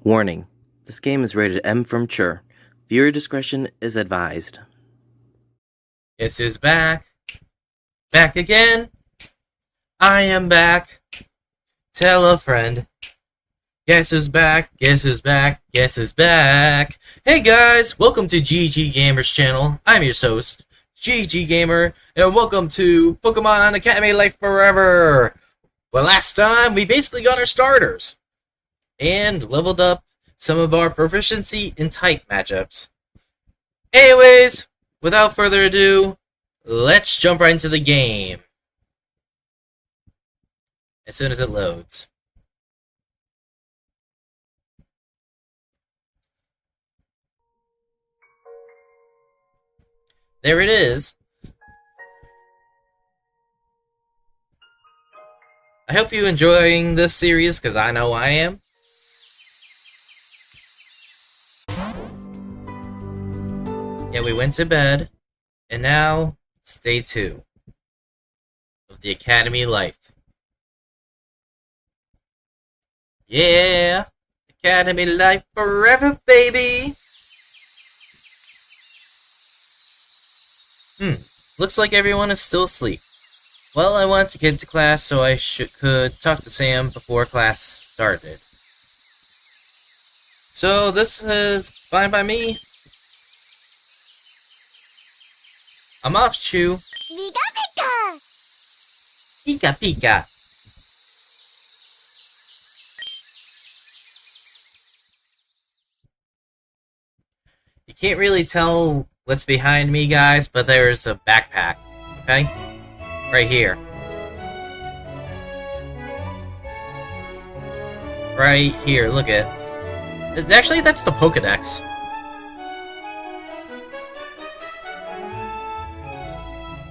Warning: this game is rated M for mature. Viewer discretion is advised. Guess who's back? Back again? I am back. Tell a friend. Guess who's back? Guess who's back? Guess who's back? Hey guys, welcome to GG Gamer's channel. I'm your host, GG Gamer, and welcome to Pokemon Academy Life Forever. Well, last time we basically got our starters and leveled up some of our proficiency in type matchups. Anyways, without further ado, let's jump right into the game. As soon as it loads. There it is. I hope you're enjoying this series, because I know I am. Yeah, we went to bed, and now it's day 2 of the Academy life. Yeah, Academy life forever, baby! Looks like everyone is still asleep. Well, I wanted to get to class so I could talk to Sam before class started. So this is fine by me. I'm off, Chew. Pika Pika Pika. You can't really tell what's behind me, guys, but there's a backpack. Okay? Right here. Right here, look at it. Actually, that's the Pokedex.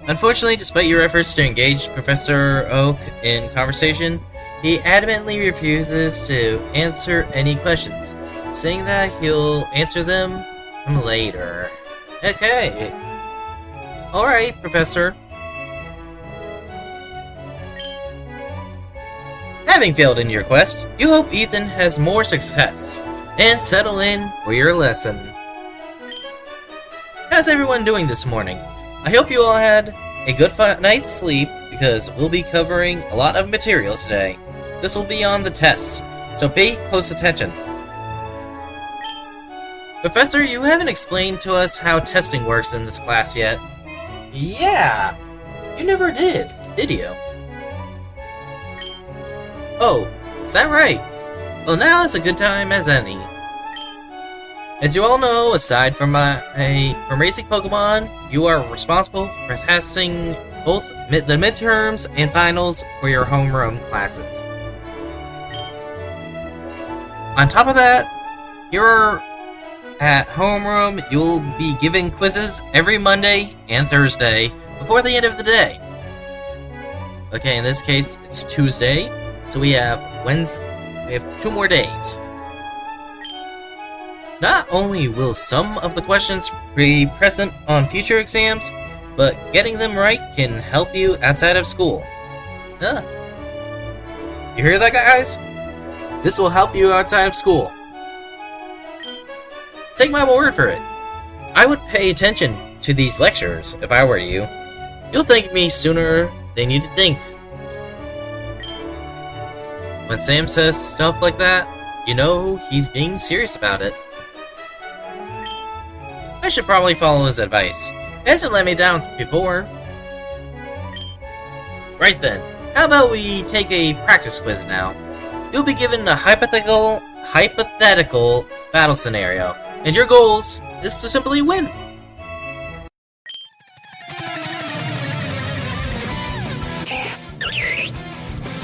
Unfortunately, despite your efforts to engage Professor Oak in conversation, he adamantly refuses to answer any questions, saying that he'll answer them later. Okay. Alright, Professor. Having failed in your quest, you hope Ethan has more success, and settle in for your lesson. How's everyone doing this morning? I hope you all had a good night's sleep, because we'll be covering a lot of material today. This will be on the tests, so pay close attention. Professor, you haven't explained to us how testing works in this class yet. Yeah, you never did you? Oh, is that right? Well, now is a good time as any. As you all know, aside from raising Pokemon, you are responsible for passing both the midterms and finals for your homeroom classes. On top of that, you're at homeroom, you'll be given quizzes every Monday and Thursday before the end of the day. Okay, in this case, it's Tuesday, so we have 2 more days. Not only will some of the questions be present on future exams, but getting them right can help you outside of school. Huh. You hear that, guys? This will help you outside of school. Take my word for it. I would pay attention to these lectures if I were you. You'll thank me sooner than you'd think. When Sam says stuff like that, you know he's being serious about it. I should probably follow his advice. He hasn't let me down before. Right then, how about we take a practice quiz now? You'll be given a hypothetical battle scenario, and your goals is to simply win.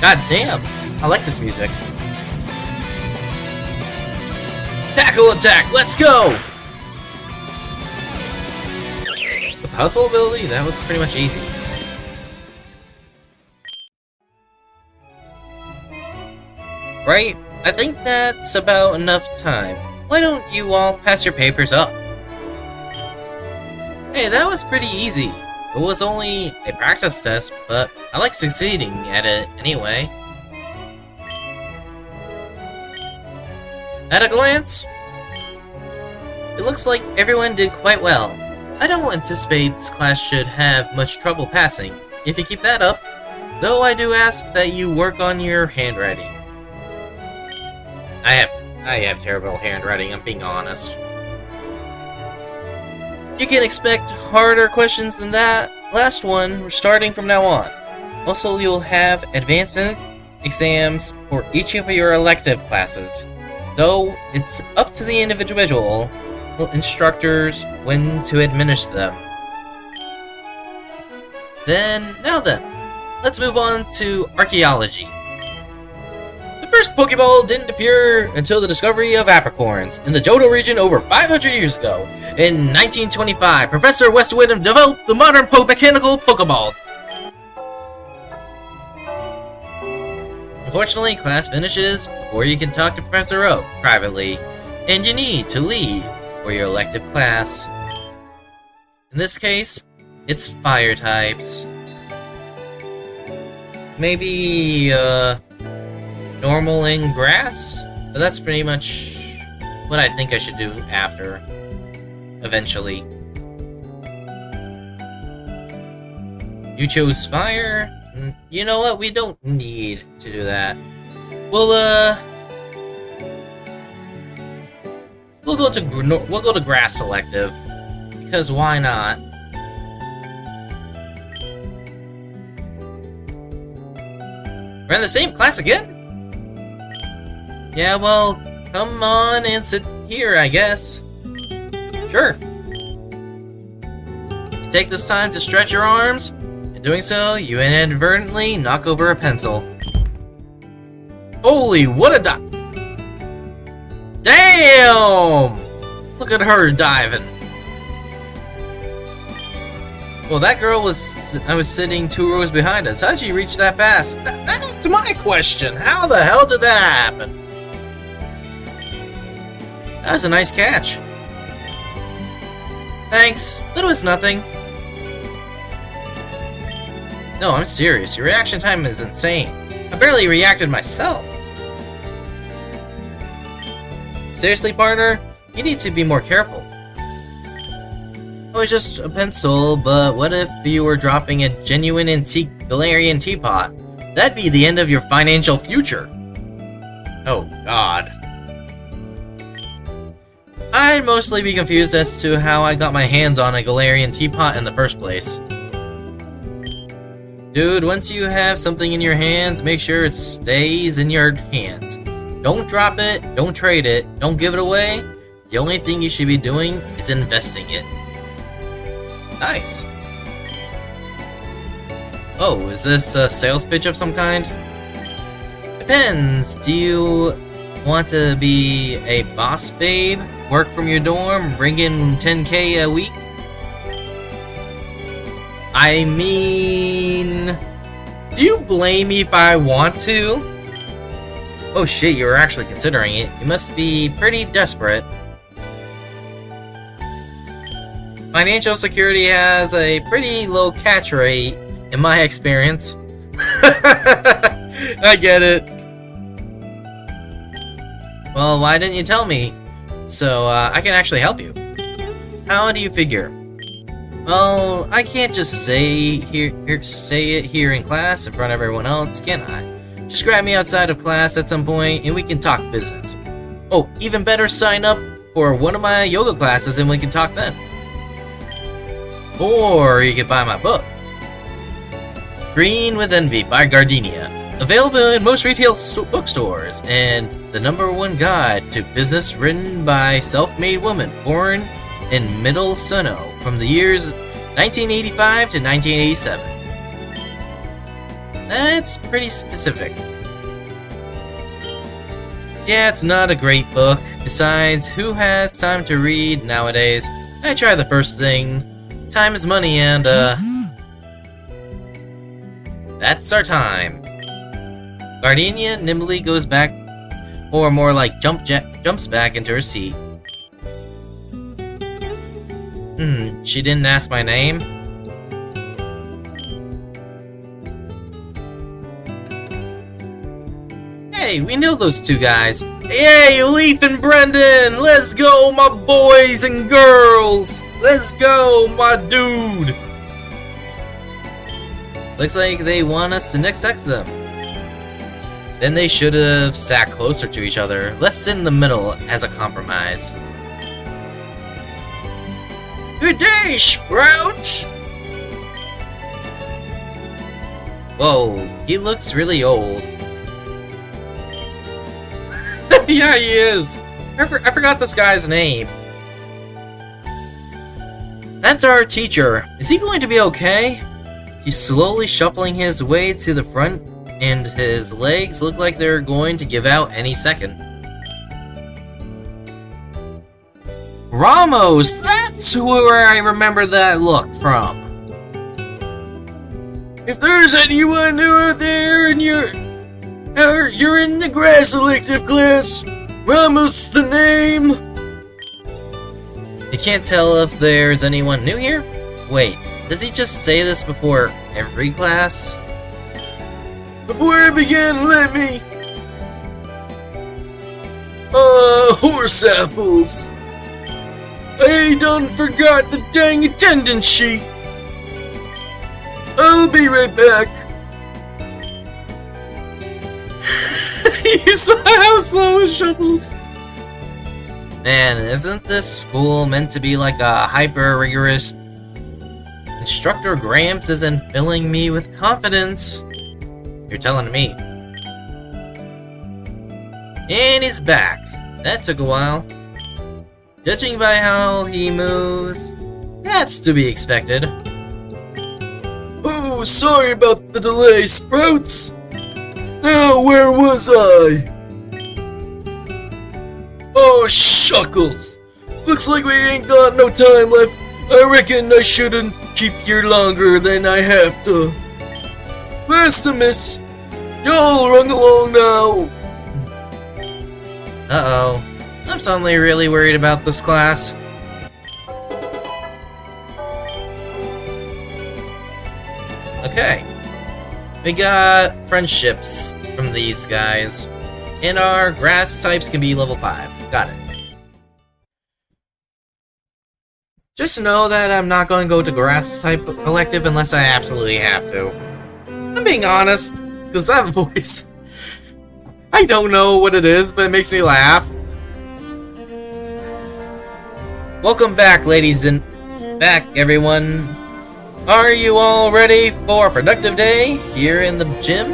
God damn, I like this music. Tackle attack, let's go! With puzzle ability, that was pretty much easy. Right? I think that's about enough time. Why don't you all pass your papers up? Hey, that was pretty easy. It was only a practice test, but I like succeeding at it anyway. At a glance, it looks like everyone did quite well. I don't anticipate this class should have much trouble passing. If you keep that up, though I do ask that you work on your handwriting. I have terrible handwriting, I'm being honest. You can expect harder questions than that last one starting from now on. Also, you'll have advancement exams for each of your elective classes, though it's up to the individual instructors when to administer them. Now then, let's move on to archaeology. The first Pokeball didn't appear until the discovery of apricorns in the Johto region over 500 years ago. In 1925, Professor Westwood developed the modern mechanical Pokeball. Unfortunately, class finishes before you can talk to Professor Oak privately, and you need to leave for your elective class. In this case, it's fire types. Maybe, normal and grass? But that's pretty much what I think I should do after. Eventually. You chose fire? You know what? We don't need to do that. We'll go to grass selective, because why not? We're in the same class again? Yeah, well, come on and sit here, I guess. Sure. You take this time to stretch your arms. In doing so, you inadvertently knock over a pencil. Holy, what a Damn! Look at her diving. Well, that girl was sitting 2 rows behind us. How did she reach that fast? That's my question. How the hell did that happen? That was a nice catch. Thanks, but it was nothing. No, I'm serious. Your reaction time is insane. I barely reacted myself. Seriously, partner? You need to be more careful. It was just a pencil, but what if you were dropping a genuine antique Galarian teapot? That'd be the end of your financial future. Oh, God. I'd mostly be confused as to how I got my hands on a Galarian teapot in the first place. Dude, once you have something in your hands, make sure it stays in your hands. Don't drop it, don't trade it, don't give it away. The only thing you should be doing is investing it. Nice. Oh, is this a sales pitch of some kind? Depends. Do you want to be a boss babe? Work from your dorm, bring in 10K a week? I mean... do you blame me if I want to? Oh shit, you were actually considering it. You must be pretty desperate. Financial security has a pretty low catch rate, in my experience. I get it. Well, why didn't you tell me? So, I can actually help you. How do you figure? Well, I can't just say it here in class in front of everyone else, can I? Just grab me outside of class at some point and we can talk business. Oh, even better, sign up for one of my yoga classes and we can talk then. Or you could buy my book, Green with Envy by Gardenia. Available in most retail bookstores, and the #1 guide to business written by self-made woman born in Middle Suno from the years 1985 to 1987. That's pretty specific. Yeah, it's not a great book. Besides, who has time to read nowadays? I try the first thing. Time is money, and that's our time. Gardenia nimbly goes back, or more like jumps back into her seat. She didn't ask my name? Hey, we know those two guys. Hey, Leaf and Brendan! Let's go, my boys and girls! Let's go, my dude! Looks like they want us to next sex them. Then they should have sat closer to each other. Let's sit in the middle as a compromise. Good day, Sprout! Whoa, he looks really old. Yeah, he is. I forgot this guy's name. That's our teacher. Is he going to be okay? He's slowly shuffling his way to the front, and his legs look like they're going to give out any second. Ramos! That's where I remember that look from. If there's anyone new out there and you're in the grass elective class, Ramos the name. You can't tell if there's anyone new here? Wait, does he just say this before every class? Before I begin, let me... horse apples. I done forgot the dang attendance sheet. I'll be right back. You saw how slow it shuffles. Man, isn't this school meant to be like a hyper-rigorous... Instructor Gramps isn't filling me with confidence. You're telling me. And he's back. That took a while. Judging by how he moves, that's to be expected. Oh, sorry about the delay, Sprouts. Now, where was I? Oh, shuckles. Looks like we ain't got no time left. I reckon I shouldn't keep here longer than I have to. Master Miss, y'all run along now. Uh-oh. I'm suddenly really worried about this class. Okay. We got friendships from these guys. And our grass types can be level 5. Got it. Just know that I'm not going to go to grass type collective unless I absolutely have to. I'm being honest, because that voice... I don't know what it is, but it makes me laugh. Welcome back, ladies and... back, everyone. Are you all ready for a productive day here in the gym?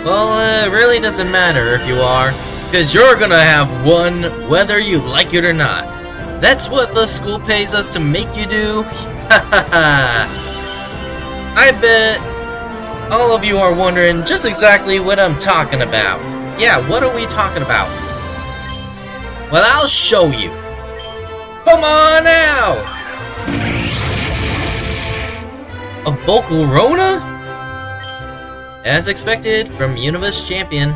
Well, it really doesn't matter if you are, because you're gonna have one whether you like it or not. That's what the school pays us to make you do. I bet all of you are wondering just exactly what I'm talking about. Yeah, what are we talking about? Well, I'll show you. Come on out! A vocal Rona? As expected from Universe Champion.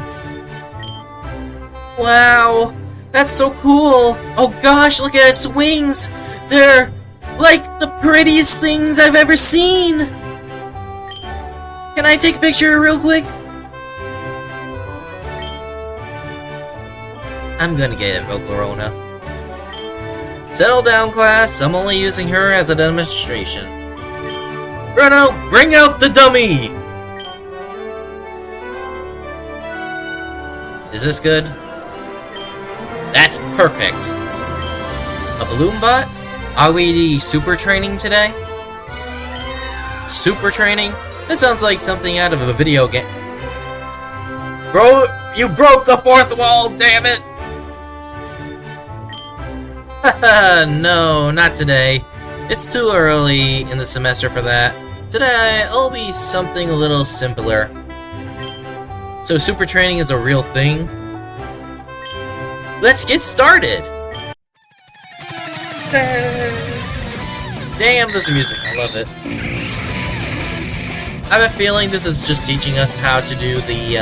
Wow, that's so cool. Oh gosh, look at its wings. They're like the prettiest things I've ever seen. Can I take a picture real quick? I'm gonna get a vocal Rona. Settle down, class. I'm only using her as a demonstration. Bruno, bring out the dummy! Is this good? That's perfect. A balloon bot? Are we super training today? Super training? That sounds like something out of a video game. Bro, you broke the fourth wall, damn it! Haha, no, not today. It's too early in the semester for that. Today, it'll be something a little simpler. So super training is a real thing? Let's get started! Damn, this music, I love it. I have a feeling this is just teaching us how to do the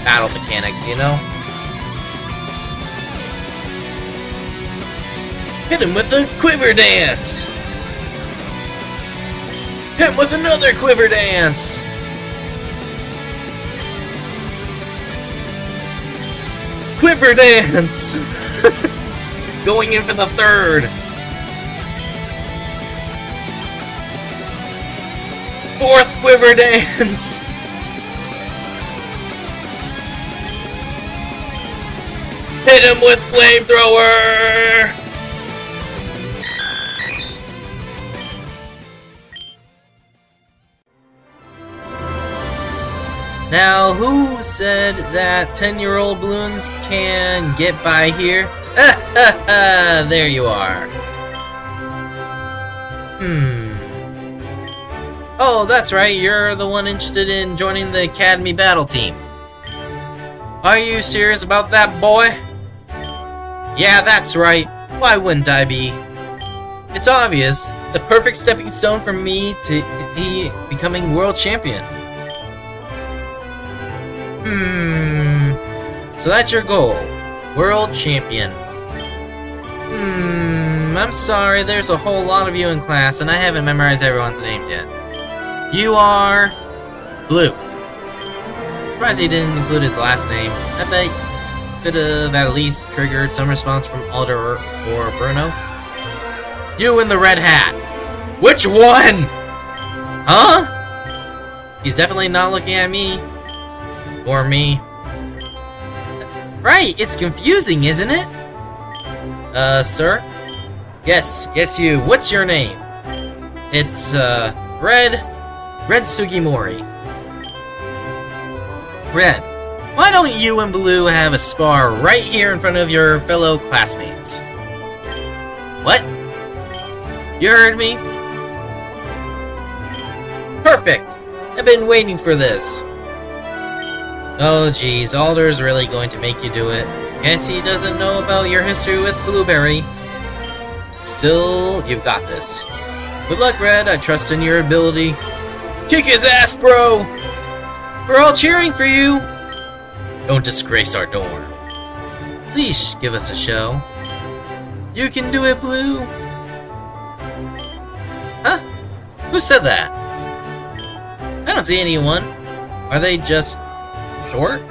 battle mechanics, you know? Hit him with the quiver dance! Hit him with another quiver dance! Quiver Dance! Going in for the third. Fourth Quiver Dance! Hit him with Flamethrower! Now, who said that 10-year-old balloons can get by here? There you are. Oh, that's right, you're the one interested in joining the Academy Battle Team. Are you serious about that, boy? Yeah, that's right. Why wouldn't I be? It's obvious. The perfect stepping stone for me to becoming world champion. So that's your goal. World champion. I'm sorry, there's a whole lot of you in class, and I haven't memorized everyone's names yet. You are... Blue. Surprised he didn't include his last name. I bet could have at least triggered some response from Alder or Bruno. You in the red hat. Which one? Huh? He's definitely not looking at me. Or me. Right, it's confusing, isn't it? Sir? Yes, you. What's your name? It's, Red Sugimori. Red, why don't you and Blue have a spar right here in front of your fellow classmates? What? You heard me? Perfect! I've been waiting for this. Oh geez, Alder's really going to make you do it. Guess he doesn't know about your history with Blueberry. Still, you've got this. Good luck, Red. I trust in your ability. Kick his ass, bro! We're all cheering for you! Don't disgrace our dorm. Please give us a show. You can do it, Blue! Huh? Who said that? I don't see anyone. Are they just... short?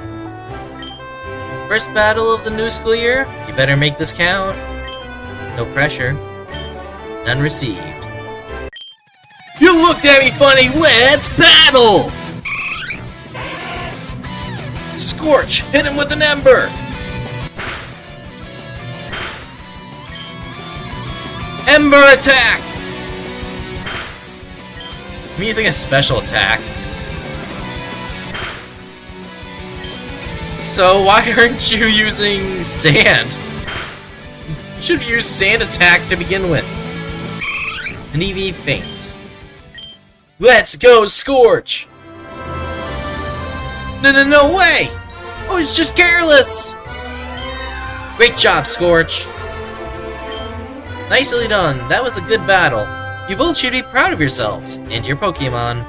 First battle of the new school year? You better make this count. No pressure. None received. You looked at me funny! Let's battle! Scorch! Hit him with an ember! Ember attack! I'm using a special attack. So why aren't you using sand? You should use sand attack to begin with. And EV faints. Let's go, Scorch! No way! Oh, it's just careless! Great job, Scorch! Nicely done. That was a good battle. You both should be proud of yourselves and your Pokémon.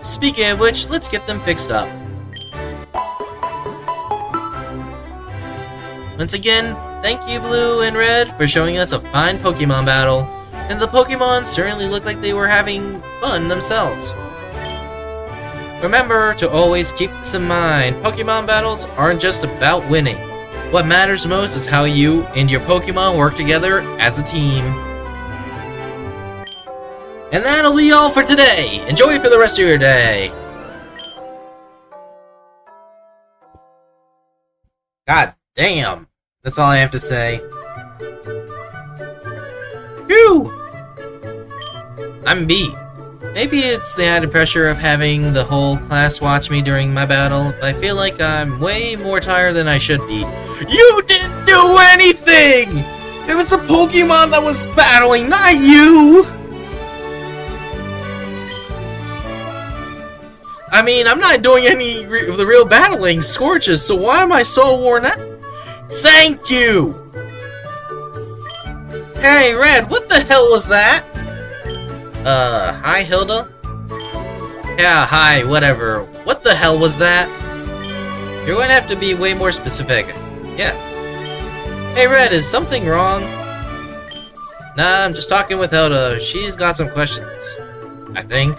Speaking of which, let's get them fixed up. Once again, thank you Blue and Red for showing us a fine Pokémon battle, and the Pokémon certainly looked like they were having fun themselves. Remember to always keep this in mind, Pokémon battles aren't just about winning. What matters most is how you and your Pokémon work together as a team. And that'll be all for today. Enjoy for the rest of your day. God damn. That's all I have to say. Phew! I'm beat. Maybe it's the added pressure of having the whole class watch me during my battle, but I feel like I'm way more tired than I should be. You didn't do anything! It was the Pokemon that was battling, not you! I mean, I'm not doing any of the real battling, Scorches, so why am I so worn out? Thank you! Hey, Red, what the hell was that? Hi, Hilda? Yeah, hi, whatever. What the hell was that? You're going to have to be way more specific. Yeah. Hey, Red, is something wrong? Nah, I'm just talking with Hilda. She's got some questions. I think.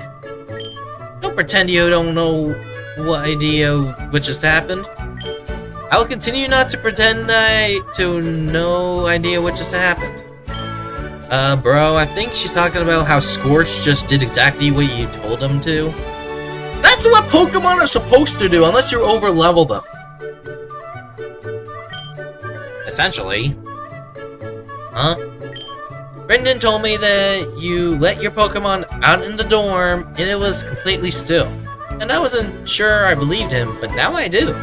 Don't pretend you don't know what idea what just happened. I will continue not to pretend to no idea what just happened. Bro, I think she's talking about how Scorch just did exactly what you told him to. That's what Pokemon are supposed to do, unless you over-level them. Essentially. Huh? Brendan told me that you let your Pokemon out in the dorm, and it was completely still. And I wasn't sure I believed him, but now I do.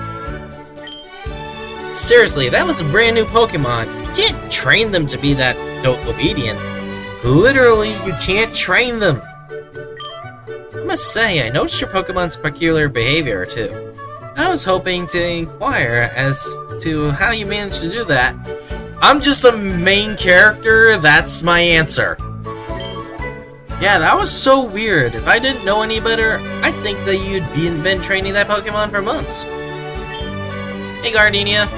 Seriously, that was a brand new Pokemon. You can't train them to be that obedient. Literally, you can't train them. I must say, I noticed your Pokemon's peculiar behavior, too. I was hoping to inquire as to how you managed to do that. I'm just the main character, that's my answer. Yeah, that was so weird. If I didn't know any better, I'd think that you'd been training that Pokemon for months. Hey, Gardenia.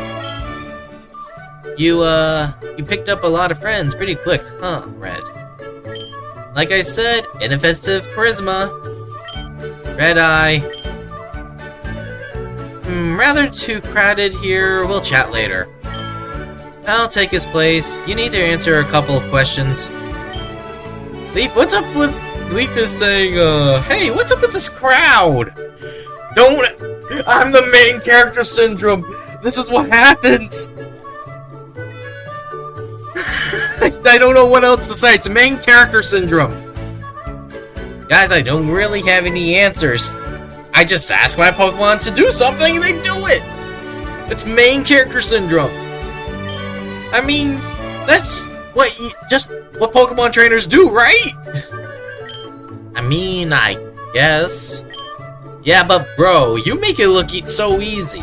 You picked up a lot of friends pretty quick, huh, Red? Like I said, inoffensive charisma. Red Eye. Rather too crowded here. We'll chat later. I'll take his place. You need to answer a couple of questions. Leaf, what's up with... Leaf is saying, hey, what's up with this crowd? I'm the main character syndrome. This is what happens. I don't know what else to say. It's main character syndrome. Guys, I don't really have any answers. I just ask my Pokemon to do something and they do it. It's main character syndrome. I mean, that's just what Pokemon trainers do, right? I mean, I guess. Yeah, but bro, you make it look so easy.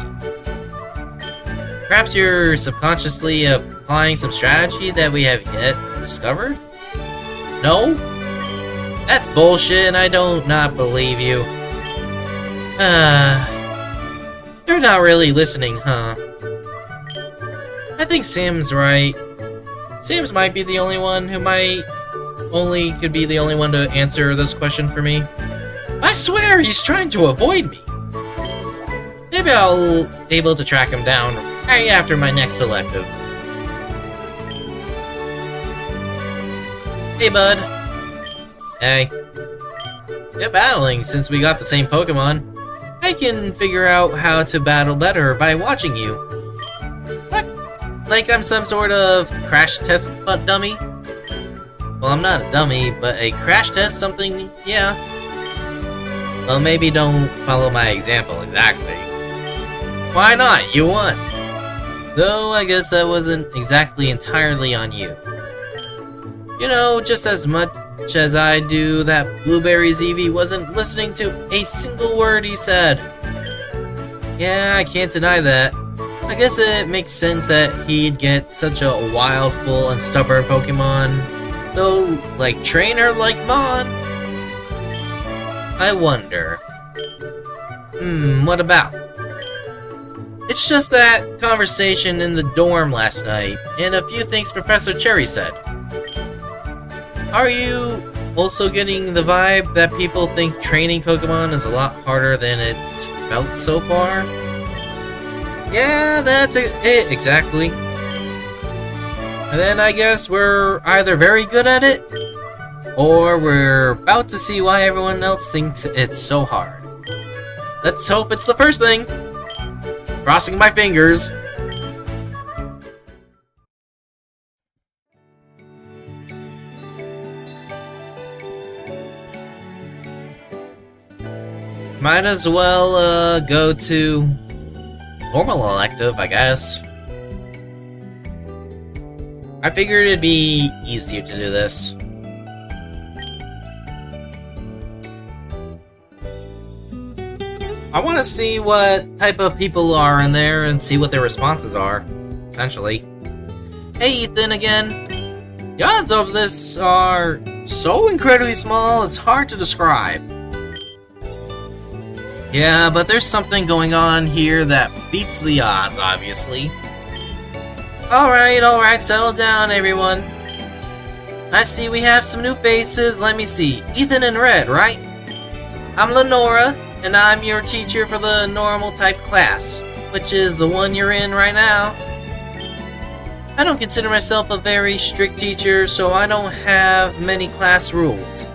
Perhaps you're subconsciously applying some strategy that we have yet discovered? No? That's bullshit and I do not believe you. You're not really listening, huh? I think Sam's right. Sam's might be the only one who could be the only one to answer this question for me. I swear he's trying to avoid me. Maybe I'll be able to track him down right after my next elective. Hey, bud. Hey. Get battling since we got the same Pokemon. I can figure out how to battle better by watching you. What? Like I'm some sort of crash test dummy? Well, I'm not a dummy, but a crash test something, yeah. Well, maybe don't follow my example exactly. Why not? You won. Though, I guess that wasn't exactly entirely on you. You know, just as much as I do, that Blueberry's Eevee wasn't listening to a single word he said. Yeah, I can't deny that. I guess it makes sense that he'd get such a wild, full, and stubborn Pokemon. Though, like, train her like Mon? I wonder. What about? It's just that conversation in the dorm last night, and a few things Professor Cherry said. Are you also getting the vibe that people think training Pokemon is a lot harder than it's felt so far? Yeah, that's it, exactly. And then I guess we're either very good at it, or we're about to see why everyone else thinks it's so hard. Let's hope it's the first thing. Crossing my fingers. Might as well go to normal elective, I guess. I figured it'd be easier to do this. I want to see what type of people are in there and see what their responses are, essentially. Hey, Ethan again. The odds of this are so incredibly small, it's hard to describe. Yeah, but there's something going on here that beats the odds, obviously. Alright, settle down, everyone. I see we have some new faces. Let me see. Ethan and Red, right? I'm Lenora, and I'm your teacher for the normal type class. which is the one you're in right now. I don't consider myself a very strict teacher, so I don't have many class rules.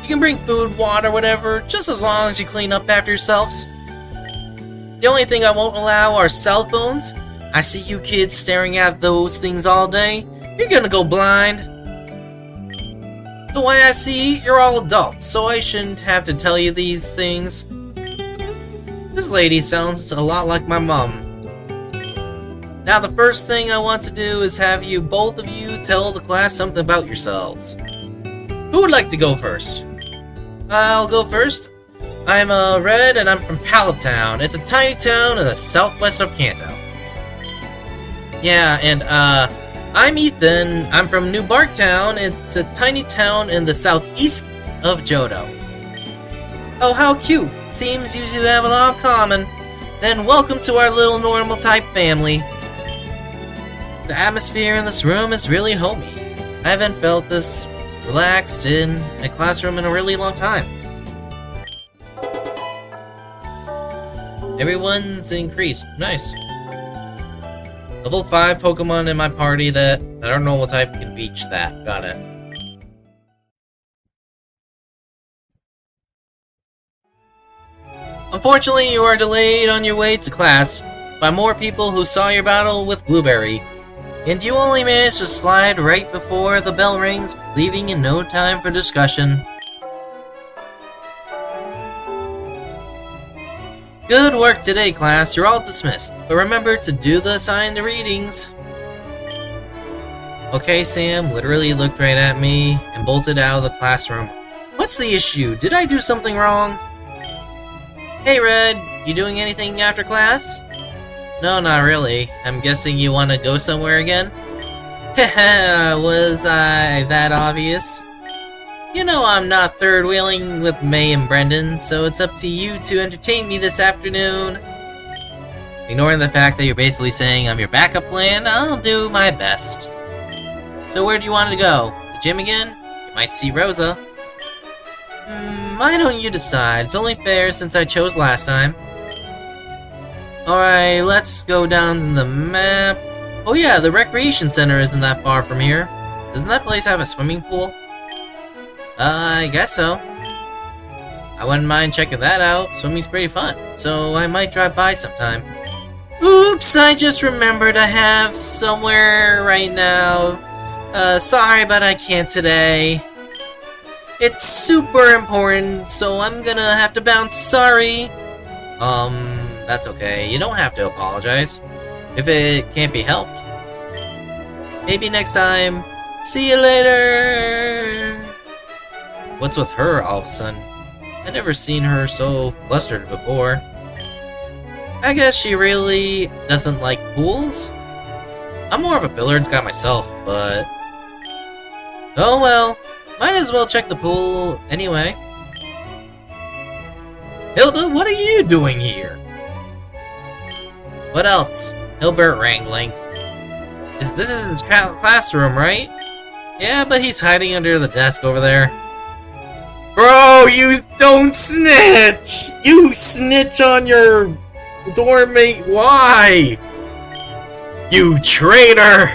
You can bring food, water, whatever, just as long as you clean up after yourselves. The only thing I won't allow are cell phones. I see you kids staring at those things all day. You're gonna go blind. The way I see, you're all adults, so I shouldn't have to tell you these things. This lady sounds a lot like my mom. Now the first thing I want to do is have you, both of you, tell the class something about yourselves. Who would like to go first? I'll go first. I'm Red and I'm from Palatown. It's a tiny town in the southwest of Kanto. Yeah, and I'm Ethan. I'm from New Barktown. It's a tiny town in the southeast of Johto. Oh, how cute. Seems you two have a lot in common. Then welcome to our little normal type family. The atmosphere in this room is really homey. I haven't felt this relaxed in a classroom in a really long time. Everyone's increased. Nice. Level 5 Pokemon in my party that are normal type can reach that. Got it. Unfortunately, you are delayed on your way to class by more people who saw your battle with Blueberry. And you only managed to slide right before the bell rings, leaving in no time for discussion. Good work today, class. You're all dismissed. But remember to do the assigned readings. Okay, Sam literally looked right at me and bolted out of the classroom. What's the issue? Did I do something wrong? Hey, Red. You doing anything after class? No, not really. I'm guessing you want to go somewhere again? Haha, was I that obvious? You know I'm not third-wheeling with May and Brendan, so it's up to you to entertain me this afternoon. Ignoring the fact that you're basically saying I'm your backup plan, I'll do my best. So where do you want to go? The gym again? You might see Rosa. Why don't you decide? It's only fair since I chose last time. Alright, let's go down to the map. Oh yeah, the recreation center isn't that far from here. Doesn't that place have a swimming pool? I guess so. I wouldn't mind checking that out. Swimming's pretty fun, so I might drive by sometime. Oops, I just remembered I have somewhere right now. Sorry, but I can't today. It's super important, so I'm gonna have to bounce. Sorry. That's okay. You don't have to apologize if it can't be helped. Maybe next time. See you later! What's with her all of a sudden? I've never seen her so flustered before. I guess she really doesn't like pools? I'm more of a billiards guy myself, but... oh well. Might as well check the pool anyway. Hilda, what are you doing here? What else? Hilbert wrangling. This is his classroom, right? Yeah, but he's hiding under the desk over there. Bro, you don't snitch! You snitch on your dorm mate. Why? You traitor!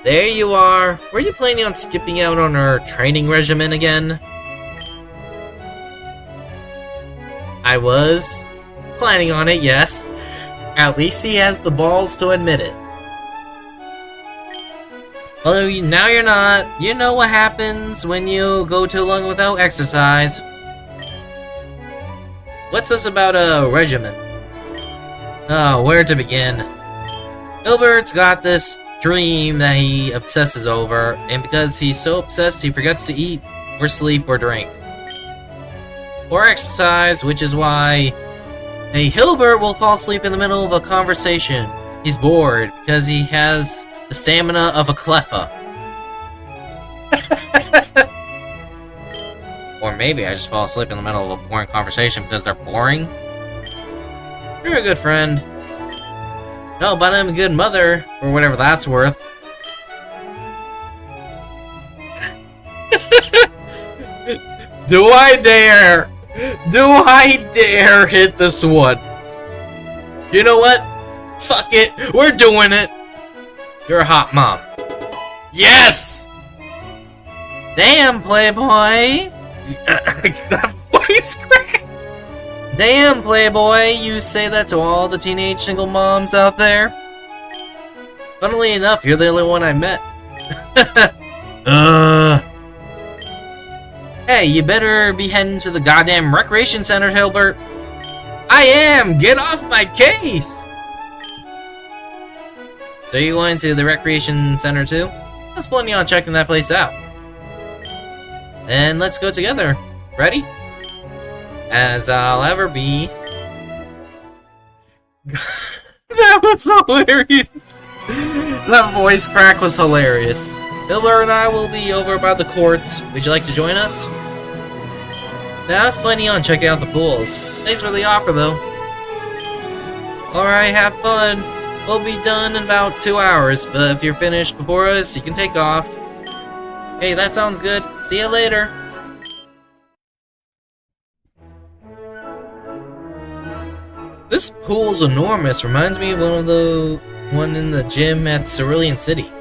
There you are. Were you planning on skipping out on our training regimen again? I was planning on it, yes. At least he has the balls to admit it. Well, now you're not. You know what happens when you go too long without exercise. What's this about a regimen? Oh, where to begin? Hilbert's got this dream that he obsesses over, and because he's so obsessed, he forgets to eat, or sleep, or drink. Or exercise, which is why a Hilbert will fall asleep in the middle of a conversation. He's bored because he has the stamina of a Cleffa. Or maybe I just fall asleep in the middle of a boring conversation because they're boring. You're a good friend. No, but I'm a good mother, or whatever that's worth. Do I dare? Do I dare hit this one? You know what? Fuck it. We're doing it. You're a hot mom. Yes! Damn, Playboy. That voice crack. Damn, Playboy. You say that to all the teenage single moms out there? Funnily enough, you're the only one I met. Hey, you better be heading to the goddamn recreation center, Hilbert. I am! Get off my case! So you going to the recreation center too? Let's plan on checking that place out. Then let's go together. Ready? As I'll ever be. That was hilarious. That voice crack was hilarious. Hilbert and I will be over by the courts. Would you like to join us? Now I was planning on checking out the pools. Thanks for the offer, though. Alright, have fun. We'll be done in about 2 hours, but if you're finished before us, you can take off. Hey, that sounds good. See you later. This pool's enormous. Reminds me of one in the gym at Cerulean City.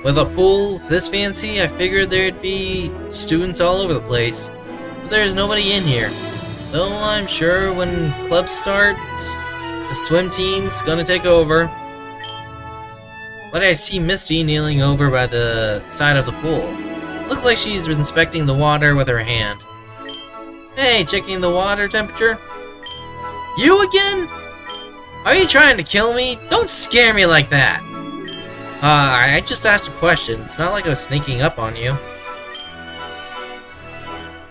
With a pool this fancy, I figured there'd be students all over the place. But there's nobody in here. Though I'm sure when club starts, the swim team's gonna take over. But I see Misty kneeling over by the side of the pool. Looks like she's inspecting the water with her hand. Hey, checking the water temperature? You again? Are you trying to kill me? Don't scare me like that! I just asked a question. It's not like I was sneaking up on you.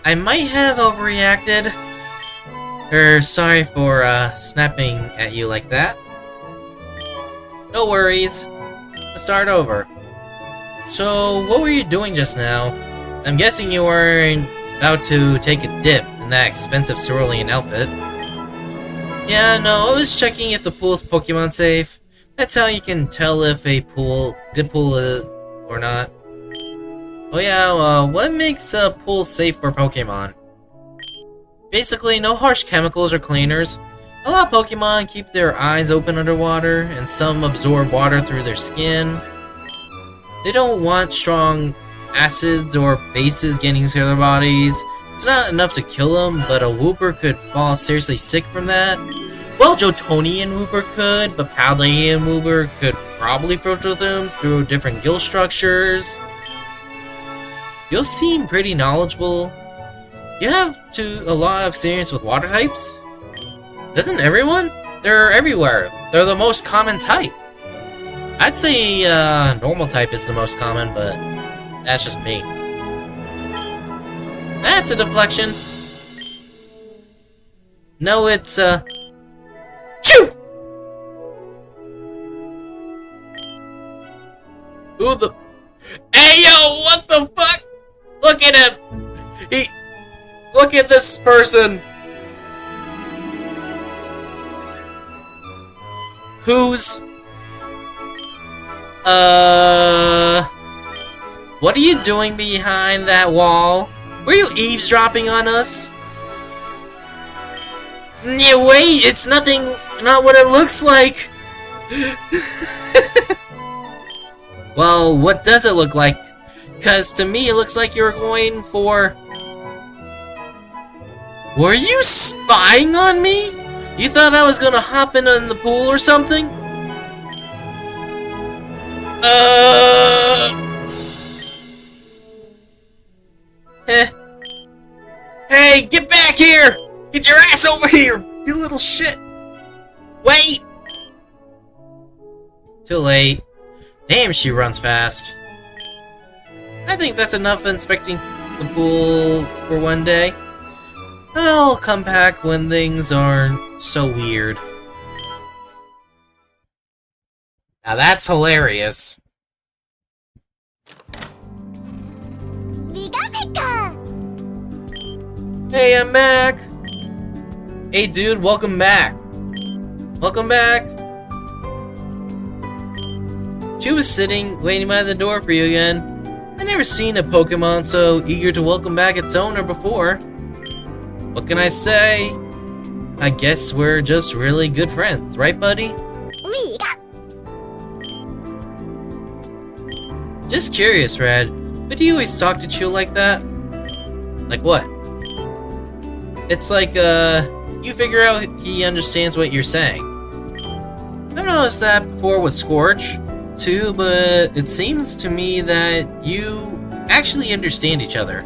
I might have overreacted. Sorry for, snapping at you like that. No worries. Let's start over. So, what were you doing just now? I'm guessing you were about to take a dip in that expensive cerulean outfit. Yeah, no, I was checking if the pool's Pokémon safe. That's how you can tell if a good pool is or not. Oh yeah, what makes a pool safe for Pokémon? Basically, no harsh chemicals or cleaners. A lot of Pokémon keep their eyes open underwater, and some absorb water through their skin. They don't want strong acids or bases getting into their bodies. It's not enough to kill them, but a Wooper could fall seriously sick from that. Well, Jotonian Wooper could, but Paldean Wooper could probably filter them through different gill structures. You seem pretty knowledgeable. You have a lot of experience with water types? Doesn't everyone? They're everywhere. They're the most common type. I'd say normal type is the most common, but that's just me. That's a deflection. No, it's Choo! Who the? Hey yo, what the fuck? Look at him! Look at this person! Who's... What are you doing behind that wall? Were you eavesdropping on us? Yeah, wait, it's nothing, not what it looks like! Well, what does it look like? Cause to me it looks like you're going for... Were you spying on me? You thought I was gonna hop in the pool or something? Hey, get back here! Get your ass over here! You little shit! Wait! Too late. Damn, she runs fast. I think that's enough inspecting the pool for one day. I'll come back when things aren't so weird. Now that's hilarious. Hey, I'm back! Hey dude, welcome back. Welcome back. She was sitting, waiting by the door for you again. I never seen a Pokemon so eager to welcome back its owner before. What can I say? I guess we're just really good friends, right, buddy? Just curious, Red, but do you always talk to Chew like that? Like what? It's like, you figure out he understands what you're saying. I've noticed that before with Scorch, too, but it seems to me that you actually understand each other.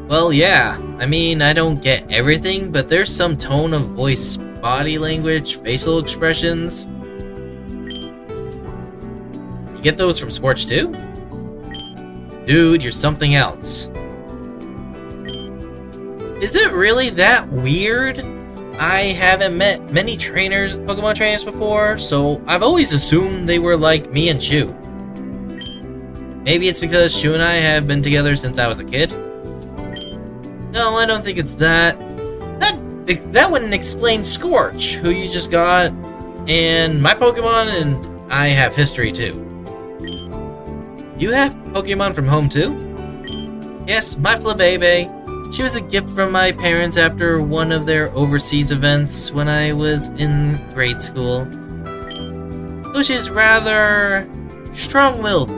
Well, yeah, I mean, I don't get everything, but there's some tone of voice, body language, facial expressions. You get those from Scorch too? Dude, you're something else. Is it really that weird? I haven't met many Pokemon trainers before, so I've always assumed they were like me and Chew. Maybe it's because Chew and I have been together since I was a kid? No, I don't think it's that. That wouldn't explain Scorch, who you just got, and my Pokemon, and I have history too. You have Pokemon from home too? Yes, my Flabebe. She was a gift from my parents after one of their overseas events when I was in grade school. So she's rather strong-willed.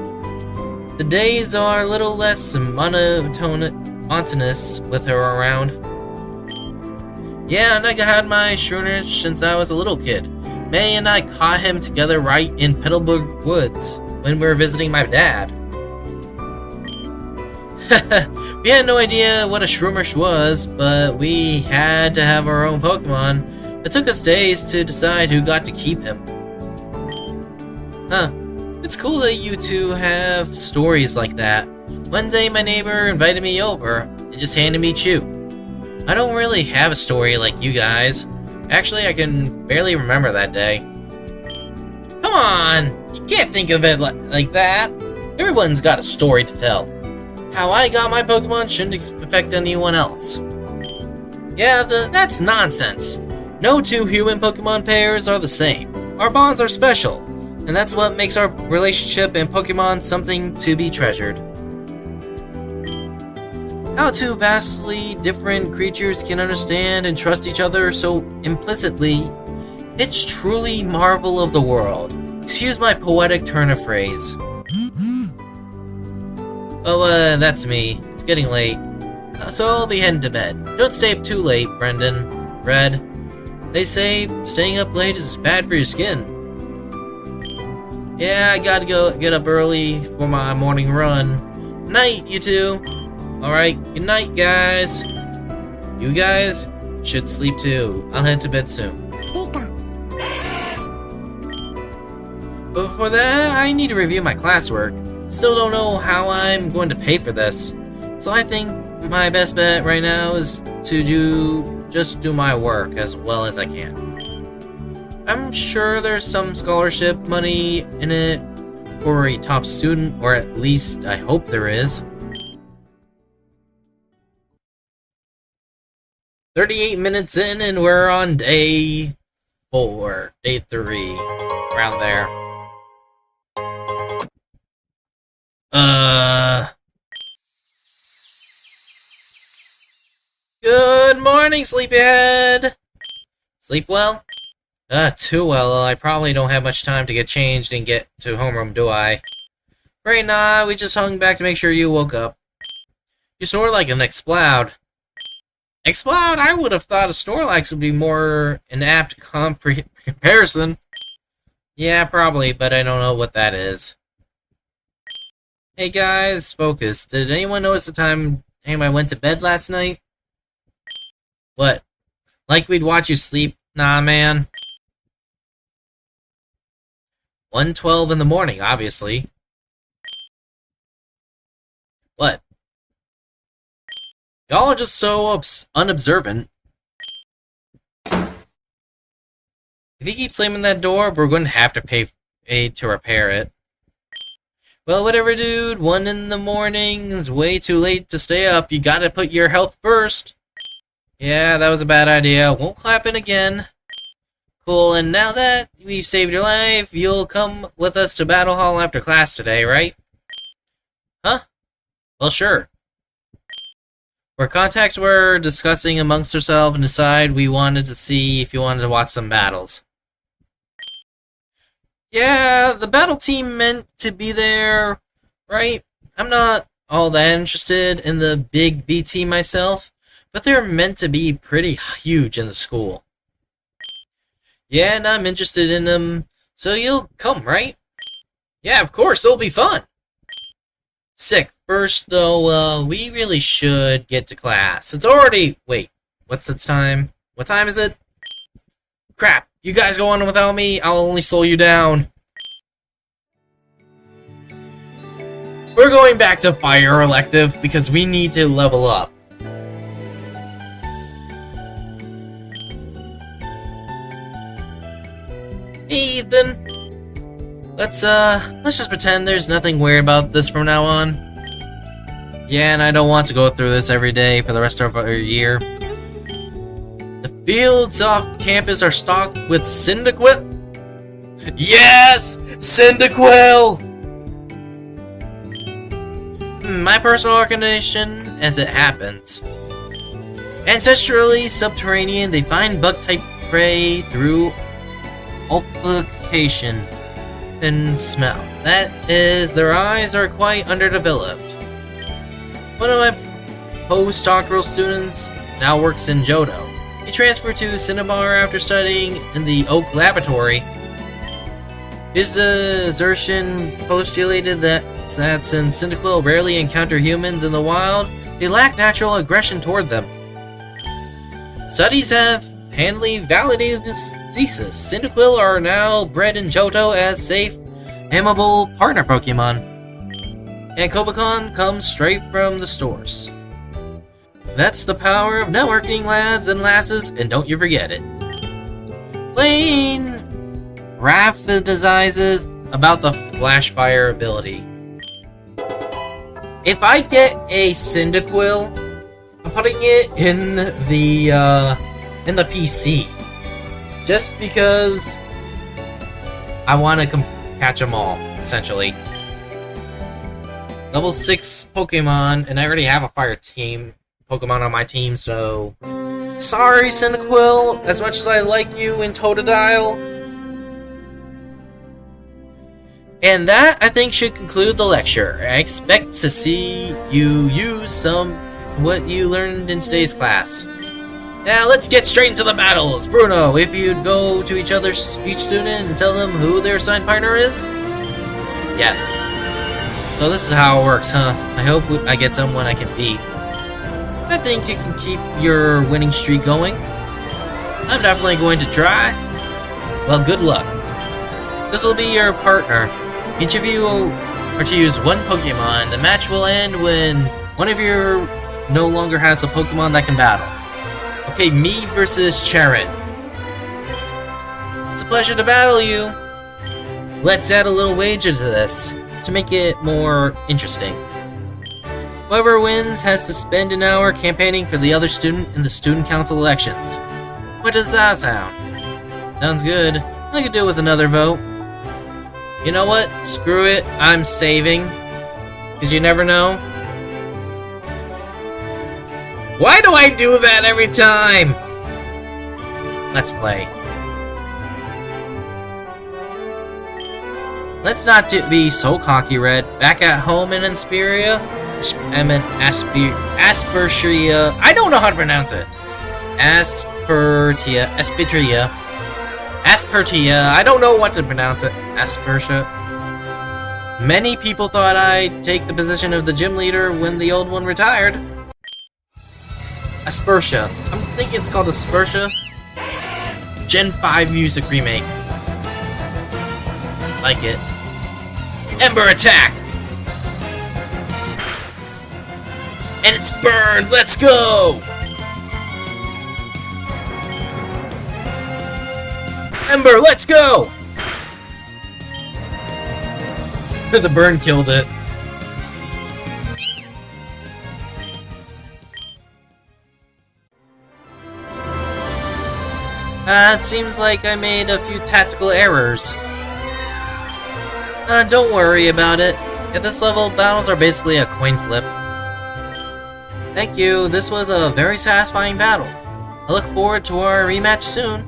The days are a little less monotonous with her around. Yeah, and I had my Shroomish since I was a little kid. May and I caught him together right in Petalburg Woods when we were visiting my dad. We had no idea what a Shroomish was, but we had to have our own Pokemon. It took us days to decide who got to keep him. Huh. It's cool that you two have stories like that. One day my neighbor invited me over and just handed me Chew. I don't really have a story like you guys. Actually, I can barely remember that day. Come on! You can't think of it like that. Everyone's got a story to tell. How I got my Pokemon shouldn't affect anyone else. Yeah, that's nonsense. No two human Pokemon pairs are the same. Our bonds are special, and that's what makes our relationship and Pokemon something to be treasured. How two vastly different creatures can understand and trust each other so implicitly, it's truly marvel of the world. Excuse my poetic turn of phrase. Oh, that's me. It's getting late. So I'll be heading to bed. Don't stay up too late, Brendan. Red. They say staying up late is bad for your skin. Yeah, I gotta get up early for my morning run. Night, you two. Alright, good night, guys. You guys should sleep too. I'll head to bed soon. But before that, I need to review my classwork. Still don't know how I'm going to pay for this. So I think my best bet right now is to just do my work as well as I can. I'm sure there's some scholarship money in it for a top student, or at least I hope there is. 38 minutes in and we're on day 4, day 3, around there. Good morning, sleepyhead! Sleep well? Too well. I probably don't have much time to get changed and get to homeroom, do I? Right, nah, we just hung back to make sure you woke up. You snore like an Exploud. Exploud? I would have thought a Snorlax would be more an apt comparison. Yeah, probably, but I don't know what that is. Hey guys, focus. Did anyone notice the time I went to bed last night? What? Like we'd watch you sleep? Nah, man. 1:12 in the morning, obviously. What? Y'all are just so unobservant. If you keep slamming that door, we're going to have to pay to repair it. Well, whatever, dude. 1 in the morning is way too late to stay up. You gotta put your health first. Yeah, that was a bad idea. Won't happen again. Cool, and now that we've saved your life, you'll come with us to Battle Hall after class today, right? Huh? Well, sure. Where contacts were discussing amongst ourselves and decide we wanted to see if you wanted to watch some battles. Yeah, the battle team meant to be there, right? I'm not all that interested in the big B team myself, but they're meant to be pretty huge in the school. Yeah, and I'm interested in them, so you'll come, right? Yeah, of course, it'll be fun. Sick. First, though, we really should get to class. It's already... Wait, what's the time? What time is it? Crap, you guys go on without me, I'll only slow you down. We're going back to fire elective because we need to level up. Hey, Ethan. Let's just pretend there's nothing weird about this from now on. Yeah, and I don't want to go through this every day for the rest of our year. The fields off campus are stocked with Cyndaquil. Yes! Cyndaquil! My personal organization, as it happens. Ancestrally subterranean, they find bug-type prey through olfaction and smell. That is, their eyes are quite underdeveloped. One of my postdoctoral students now works in Johto. He transferred to Cinnabar after studying in the Oak Laboratory. His desertion postulated that since Cyndaquil rarely encounter humans in the wild, they lack natural aggression toward them. Studies have handily validated this thesis. Cyndaquil are now bred in Johto as safe, amiable partner Pokemon. And Kobakon comes straight from the stores. That's the power of networking, lads and lasses, and don't you forget it. Lane rhapsodizes about the Flash Fire ability. If I get a Cyndaquil, I'm putting it in the PC, just because I want to catch them all, essentially. Level 6 Pokemon, and I already have a fire team Pokemon on my team, so sorry, Cyndaquil, as much as I like you in Totodile. And that, I think, should conclude the lecture. I expect to see you use some what you learned in today's class. Now, let's get straight into the battles. Bruno, if you'd go to each student and tell them who their assigned partner is? Yes. So this is how it works, huh? I hope I get someone I can beat. I think you can keep your winning streak going. I'm definitely going to try. Well, good luck. This will be your partner. Each of you are to use one Pokemon. The match will end when one of you no longer has a Pokemon that can battle. Okay, me versus Charon. It's a pleasure to battle you. Let's add a little wager to this to make it more interesting. Whoever wins has to spend an hour campaigning for the other student in the student council elections. What does that sound? Sounds good. I could do it with another vote. You know what? Screw it. I'm saving. Because you never know. Why do I do that every time? Let's play. Let's not be so cocky, Red. Back at home in Asperia, Aspertia. I don't know how to pronounce it. Aspertia. I don't know what to pronounce it. Aspertia. Many people thought I'd take the position of the gym leader when the old one retired. Aspertia. I'm thinking it's called Aspertia. Gen 5 music remake. Like it. Ember attack! And it's burned! Let's go! Ember, let's go! The burn killed it. It seems like I made a few tactical errors. Don't worry about it. At this level, battles are basically a coin flip. Thank you, this was a very satisfying battle. I look forward to our rematch soon.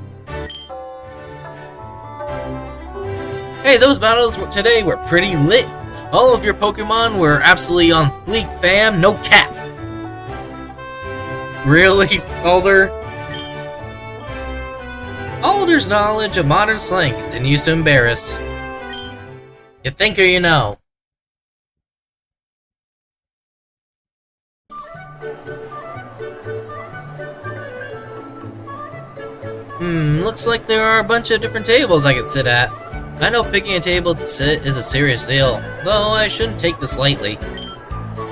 Hey, those battles today were pretty lit. All of your Pokemon were absolutely on fleek, fam, no cap. Really, Alder? Alder's knowledge of modern slang continues to embarrass. You think or you know. Looks like there are a bunch of different tables I could sit at. I know picking a table to sit is a serious deal, though I shouldn't take this lightly.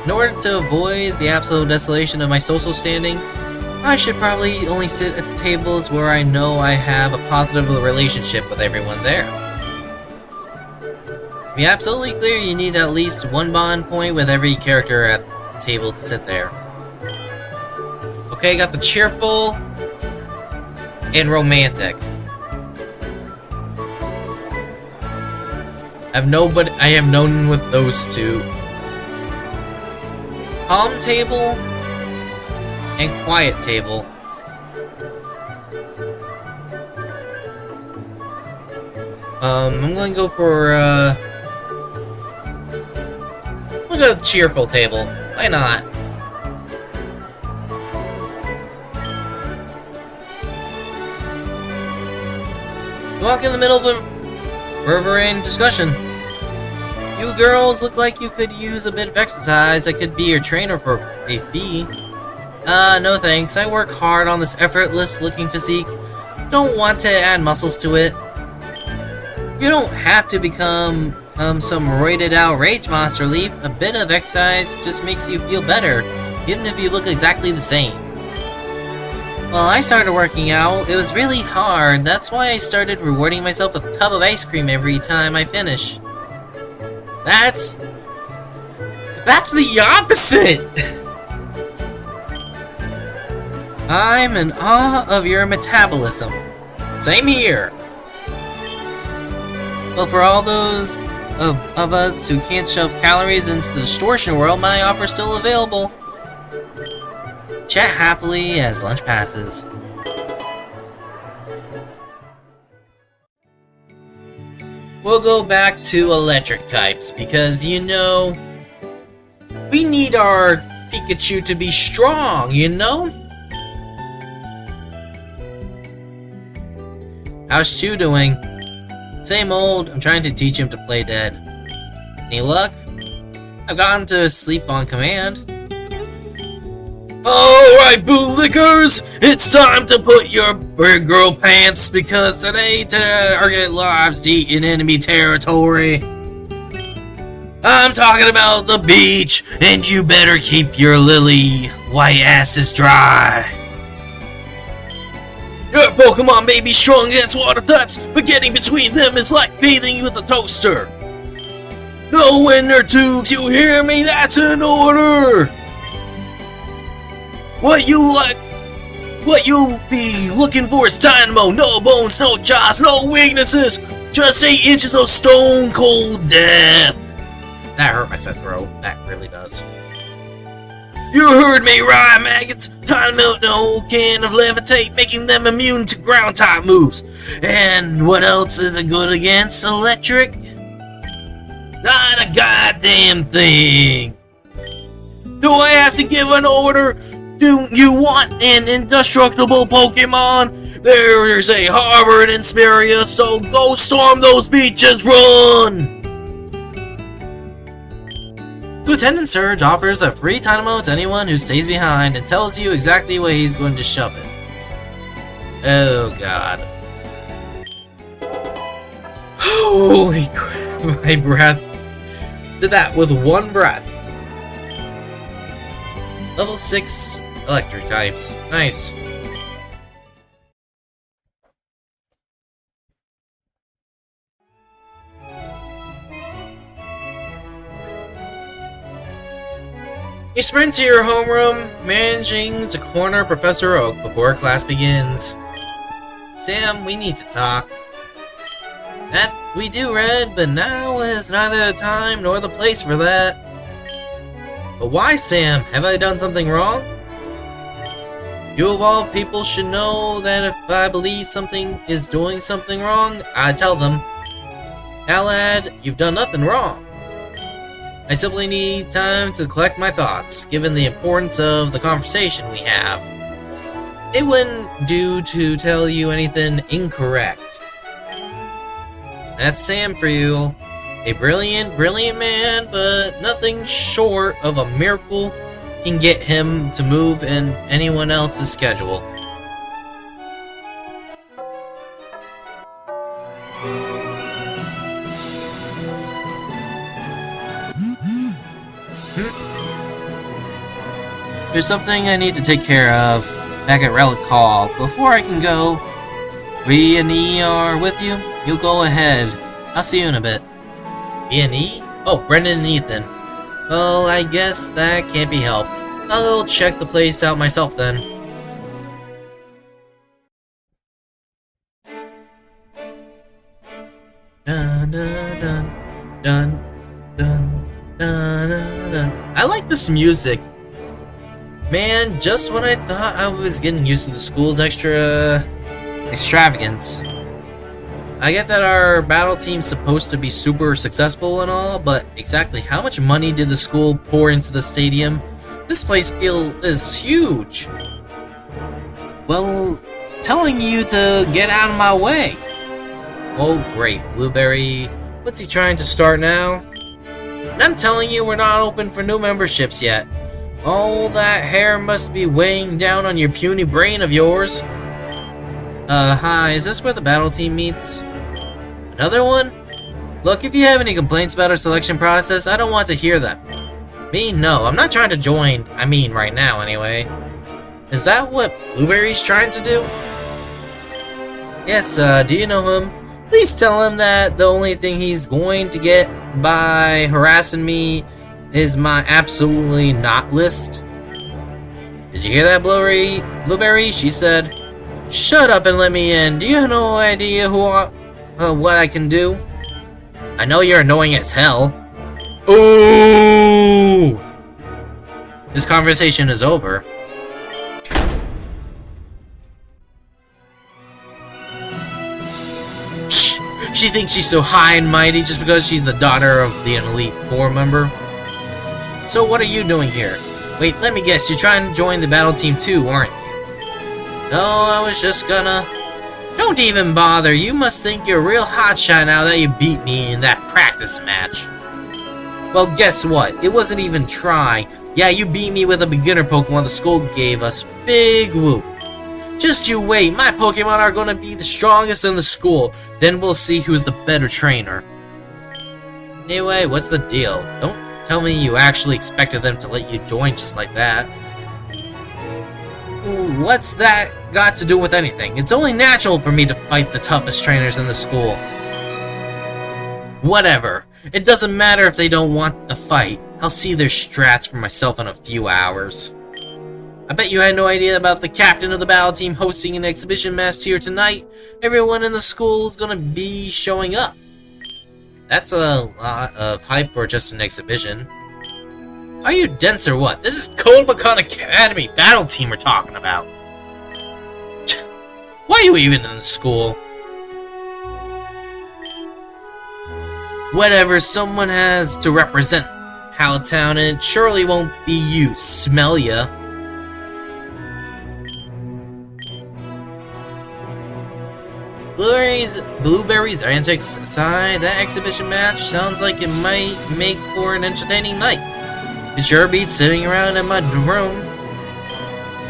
In order to avoid the absolute desolation of my social standing, I should probably only sit at tables where I know I have a positive relationship with everyone there. To be absolutely clear, you need at least one bond point with every character at the table to sit there. Okay, got the cheerful and romantic. I have known with those two. Calm table and quiet table. I'm going to go for look at the cheerful table. Why not? Walk in the middle of a reverberant discussion. You girls look like you could use a bit of exercise. I could be your trainer for a fee. No thanks. I work hard on this effortless-looking physique. Don't want to add muscles to it. You don't have to become some roided-out rage monster, Leaf. A bit of exercise just makes you feel better, even if you look exactly the same. Well, I started working out. It was really hard. That's why I started rewarding myself with a tub of ice cream every time I finish. That's the opposite! I'm in awe of your metabolism. Same here. Well, for all those of us who can't shove calories into the distortion world, my offer's still available. Chat happily as lunch passes. We'll go back to electric types, because, you know, we need our Pikachu to be strong, you know? How's Chew doing? Same old, I'm trying to teach him to play dead. Any luck? I've got him to sleep on command. Alright, bootlickers! It's time to put your big girl pants, because today target lives deep in enemy territory. I'm talking about the beach, and you better keep your lily white asses dry. Your Pokemon may be strong against water types, but getting between them is like bathing with a toaster. No inner tubes, you hear me? That's an order! What you be looking for is Dynamo, no bones, no jaws, no weaknesses, just 8 inches of stone cold death. That hurt my throat, that really does. You heard me right, maggots. Time to melt the whole can of levitate, making them immune to ground type moves. And what else is it good against? Electric? Not a goddamn thing. Do I have to give an order? Do you want an indestructible Pokemon? There's a harbor in Insperia, so go storm those beaches, run! Lieutenant Surge offers a free Dynamo to anyone who stays behind and tells you exactly where he's going to shove it. Oh god. Holy crap, my breath. Did that with one breath. Level 6 electric types. Nice. You sprint to your homeroom, managing to corner Professor Oak before class begins. Sam, we need to talk. That we do, Red, but now is neither the time nor the place for that. But why, Sam? Have I done something wrong? You of all people should know that if I believe something is doing something wrong, I tell them, now lad, you've done nothing wrong. I simply need time to collect my thoughts, given the importance of the conversation we have. It wouldn't do to tell you anything incorrect. That's Sam for you. A brilliant, brilliant man, but nothing short of a miracle can get him to move in anyone else's schedule. There's something I need to take care of back at Relic Hall. Before I can go, Bree and E are with you? You go ahead. I'll see you in a bit. B and E? Oh, Brendan and Ethan. Well, I guess that can't be helped. I'll go check the place out myself then. Dun dun dun dun dun dun dun. I like this music. Man, just when I thought I was getting used to the school's extravagance. I get that our battle team's supposed to be super successful and all, but exactly how much money did the school pour into the stadium? This place is huge. Well, telling you to get out of my way. Oh great, Blueberry. What's he trying to start now? And I'm telling you, we're not open for new memberships yet. All that hair must be weighing down on your puny brain of yours. Hi, is this where the battle team meets? Another one? Look, if you have any complaints about our selection process, I don't want to hear them. Me? No, I'm not trying to join. I mean, right now, anyway. Is that what Blueberry's trying to do? Yes, do you know him? Please tell him that the only thing he's going to get by harassing me is my absolutely not list. Did you hear that, Blueberry? She said, shut up and let me in. Do you have no idea what I can do? I know you're annoying as hell. Ooh! This conversation is over. Shh! She thinks she's so high and mighty just because she's the daughter of the Elite Four member. So what are you doing here? Wait, let me guess, you're trying to join the battle team too, aren't you? No, I was just gonna... Don't even bother, you must think you're a real hotshot now that you beat me in that practice match. Well, guess what? It wasn't even try. Yeah, you beat me with a beginner Pokemon the school gave us. Big whoop. Just you wait, my Pokemon are gonna be the strongest in the school. Then we'll see who's the better trainer. Anyway, what's the deal? Don't tell me you actually expected them to let you join just like that. Ooh, what's that got to do with anything? It's only natural for me to fight the toughest trainers in the school. Whatever. It doesn't matter if they don't want a fight. I'll see their strats for myself in a few hours. I bet you had no idea about the captain of the battle team hosting an exhibition match here tonight. Everyone in the school is gonna be showing up. That's a lot of hype for just an exhibition. Are you dense or what? This is Kodobakan Academy battle team we're talking about. Why are you even in the school? Whatever, someone has to represent Hallowtown, and it surely won't be you, smell ya. Blueberry's antics aside, that exhibition match sounds like it might make for an entertaining night. It sure beats sitting around in my room.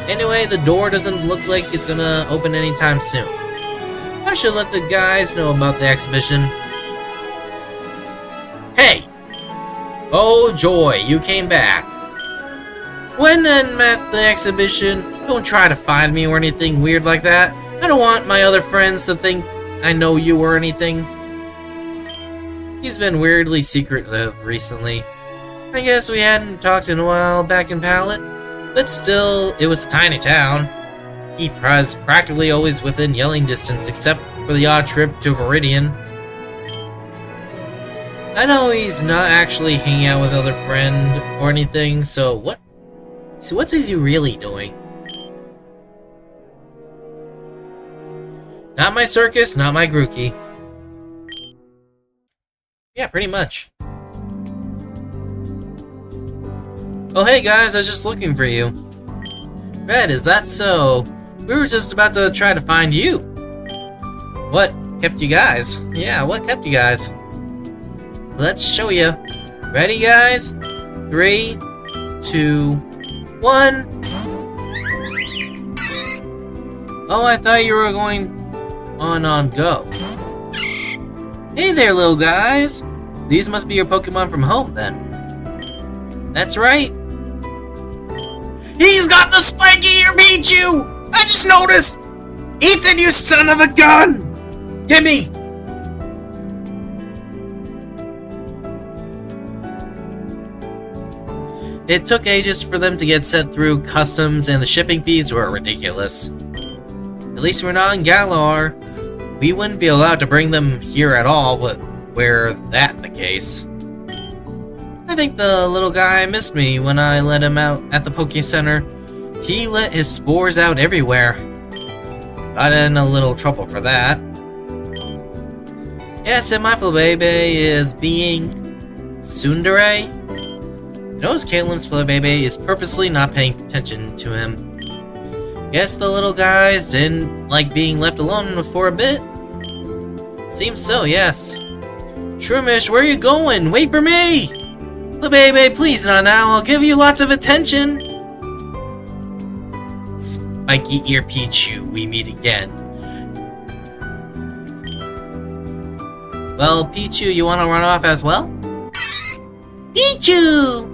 Anyway, the door doesn't look like it's gonna open anytime soon. I should let the guys know about the exhibition. Hey! Oh joy, you came back. When I'm at the exhibition, don't try to find me or anything weird like that. I don't want my other friends to think I know you or anything. He's been weirdly secretive recently. I guess we hadn't talked in a while back in Pallet. But still, it was a tiny town. He was practically always within yelling distance except for the odd trip to Viridian. I know he's not actually hanging out with other friend or anything, so what? So what's he really doing? Not my circus, not my Grookey. Yeah, pretty much. Oh hey guys, I was just looking for you. Red, is that so? We were just about to try to find you. What kept you guys? Yeah, what kept you guys? Let's show you. Ready guys? 3, 2, 1. Oh, I thought you were going on go. Hey there, little guys. These must be your Pokemon from home, then. That's right. He's got the spiky ear Pichu! I just noticed! Ethan, you son of a gun! Gimme! It took ages for them to get sent through customs, and the shipping fees were ridiculous. At least we're not in Galar. We wouldn't be allowed to bring them here at all, but were that the case. I think the little guy missed me when I let him out at the Poké Center. He let his spores out everywhere. Got in a little trouble for that. Yes, and my Flabebe is being tsundere. Notice Caitlin's Flabebe is purposefully not paying attention to him. Guess the little guys didn't like being left alone for a bit? Seems so, yes. Shroomish, where are you going? Wait for me! Flabebe, please not now, I'll give you lots of attention! Spiky Ear Pichu, we meet again. Well, Pichu, you wanna run off as well? Pichu!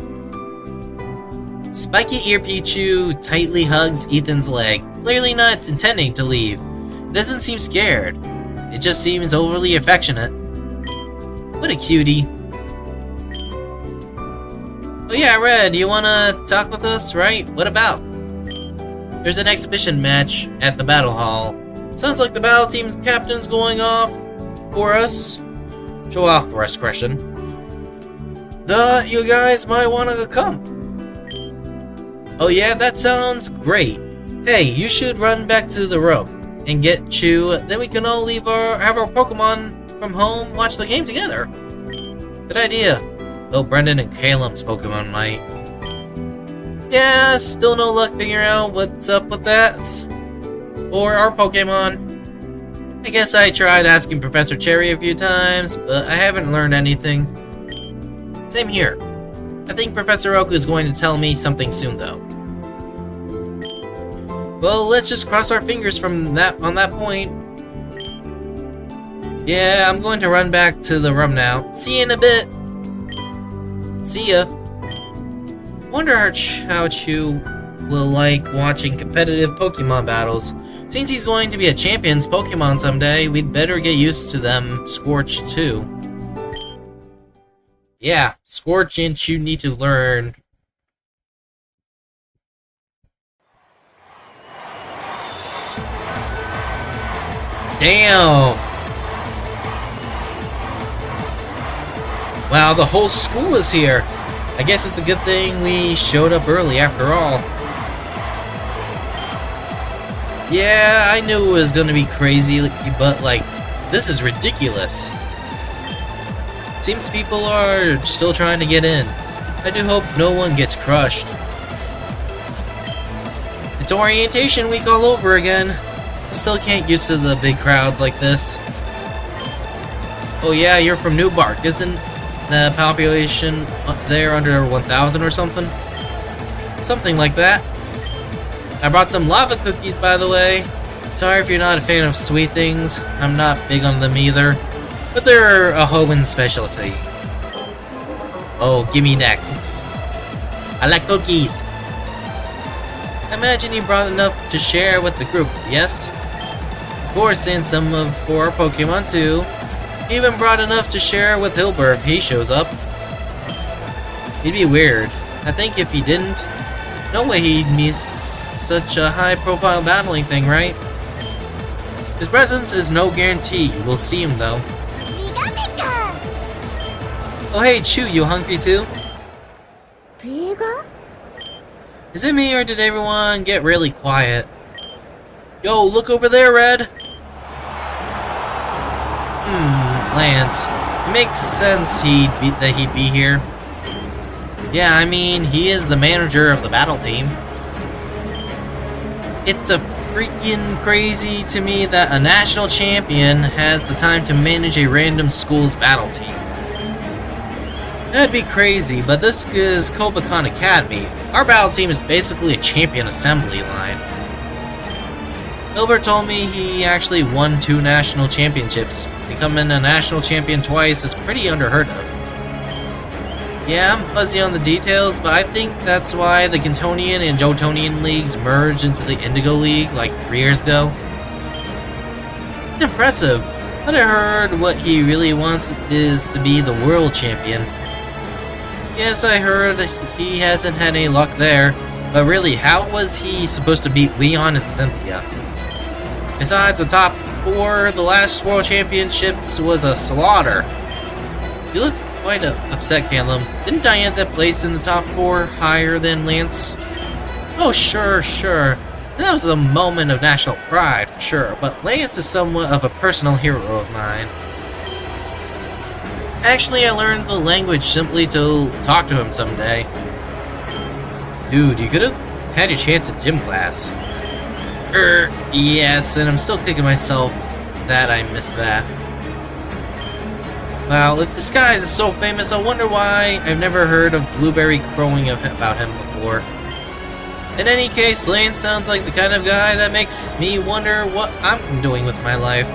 Spiky Ear Pichu tightly hugs Ethan's leg, clearly not intending to leave. It doesn't seem scared. It just seems overly affectionate. What a cutie. Oh yeah, Red, you wanna talk with us, right? What about? There's an exhibition match at the Battle Hall. Sounds like the battle team's captain's going off for us. Show off for us, Crescent. You guys might wanna come. Oh yeah, that sounds great. Hey, you should run back to the room and get Chew, then we can all have our Pokemon from home watch the game together. Good idea. Though Brendan and Caleb's Pokemon might. Yeah, still no luck figuring out what's up with that. Or our Pokemon. I guess I tried asking Professor Cherry a few times, but I haven't learned anything. Same here. I think Professor Oak is going to tell me something soon, though. Well, let's just cross our fingers on that point. Yeah, I'm going to run back to the room now. See you in a bit. See ya. Wonder how Chew will like watching competitive Pokemon battles. Since he's going to be a champion's Pokemon someday, we'd better get used to them Scorch too. Yeah, Scorch and Chew need to learn. Damn! Wow, the whole school is here! I guess it's a good thing we showed up early after all. Yeah, I knew it was gonna be crazy, but like, this is ridiculous. Seems people are still trying to get in. I do hope no one gets crushed. It's orientation week all over again. I still can't get used to the big crowds like this. Oh yeah, you're from New Bark, isn't the population there under 1,000 or something? Something like that. I brought some lava cookies, by the way. Sorry if you're not a fan of sweet things. I'm not big on them either. But they're a Hoenn specialty. Oh, gimme that cookie. I like cookies. I imagine you brought enough to share with the group, yes? Of course, and some for our Pokemon too. He even brought enough to share with Hilbert if he shows up. He'd be weird. I think if he didn't, no way he'd miss such a high-profile battling thing, right? His presence is no guarantee. We'll see him though. Oh hey, Chew, you hungry too? Is it me or did everyone get really quiet? Yo, look over there, Red! Lance. It makes sense that he'd be here. Yeah, I mean, he is the manager of the battle team. It's a freaking crazy to me that a national champion has the time to manage a random school's battle team. That'd be crazy, but this is Kobakan Academy. Our battle team is basically a champion assembly line. Hilbert told me he actually won 2 national championships. Becoming a national champion twice is pretty unheard of. Yeah, I'm fuzzy on the details, but I think that's why the Gintonian and Jotonian leagues merged into the Indigo League like 3 years ago. It's impressive, but I heard what he really wants is to be the world champion. Yes, I heard he hasn't had any luck there, but really, how was he supposed to beat Leon and Cynthia? Besides the top 4, the last world championships was a slaughter. You look quite upset, Callum. Didn't Diantha place in the top 4 higher than Lance? Oh, sure. That was a moment of national pride, for sure, but Lance is somewhat of a personal hero of mine. Actually, I learned the language simply to talk to him someday. Dude, you could have had your chance in gym class. Yes, and I'm still kicking myself that I missed that. Well, if this guy is so famous, I wonder why I've never heard of Blueberry crowing about him before. In any case, Lane sounds like the kind of guy that makes me wonder what I'm doing with my life.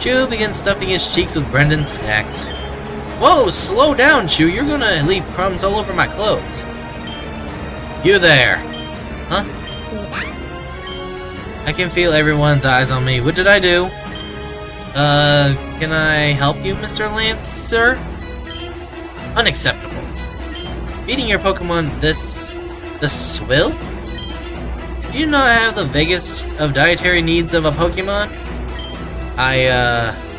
Chew begins stuffing his cheeks with Brendan's snacks. Whoa, slow down, Chew. You're gonna leave crumbs all over my clothes. You there. Huh? I can feel everyone's eyes on me. What did I do? Can I help you, Mr. Lance, sir? Unacceptable. Feeding your Pokemon the swill? Do you not have the vaguest of dietary needs of a Pokemon? I,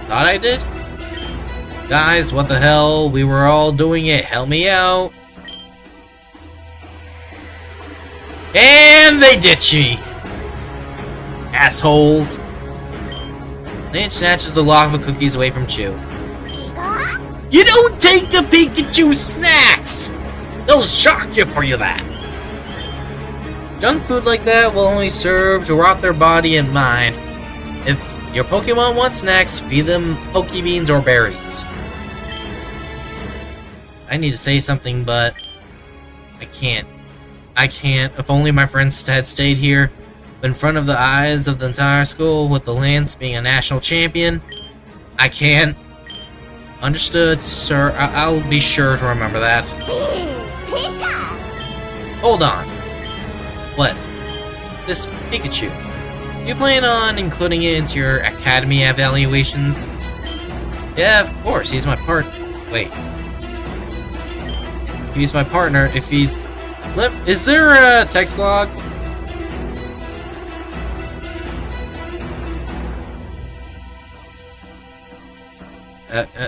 thought I did? Guys, what the hell? We were all doing it. Help me out. And they ditch me! Assholes! Lance snatches the lava cookies away from Chew. You don't take a Pikachu snacks! They'll shock you for that! Junk food like that will only serve to rot their body and mind. If your Pokemon want snacks, feed them Pokebeans or berries. I need to say something, but I can't. If only my friends had stayed here, in front of the eyes of the entire school, with the Lance being a national champion. I can't. Understood, sir. I'll be sure to remember that. Hold on. What? This Pikachu. You plan on including it into your academy evaluations? Yeah, of course. He's my Wait. He's my partner if he's... Is there a text log?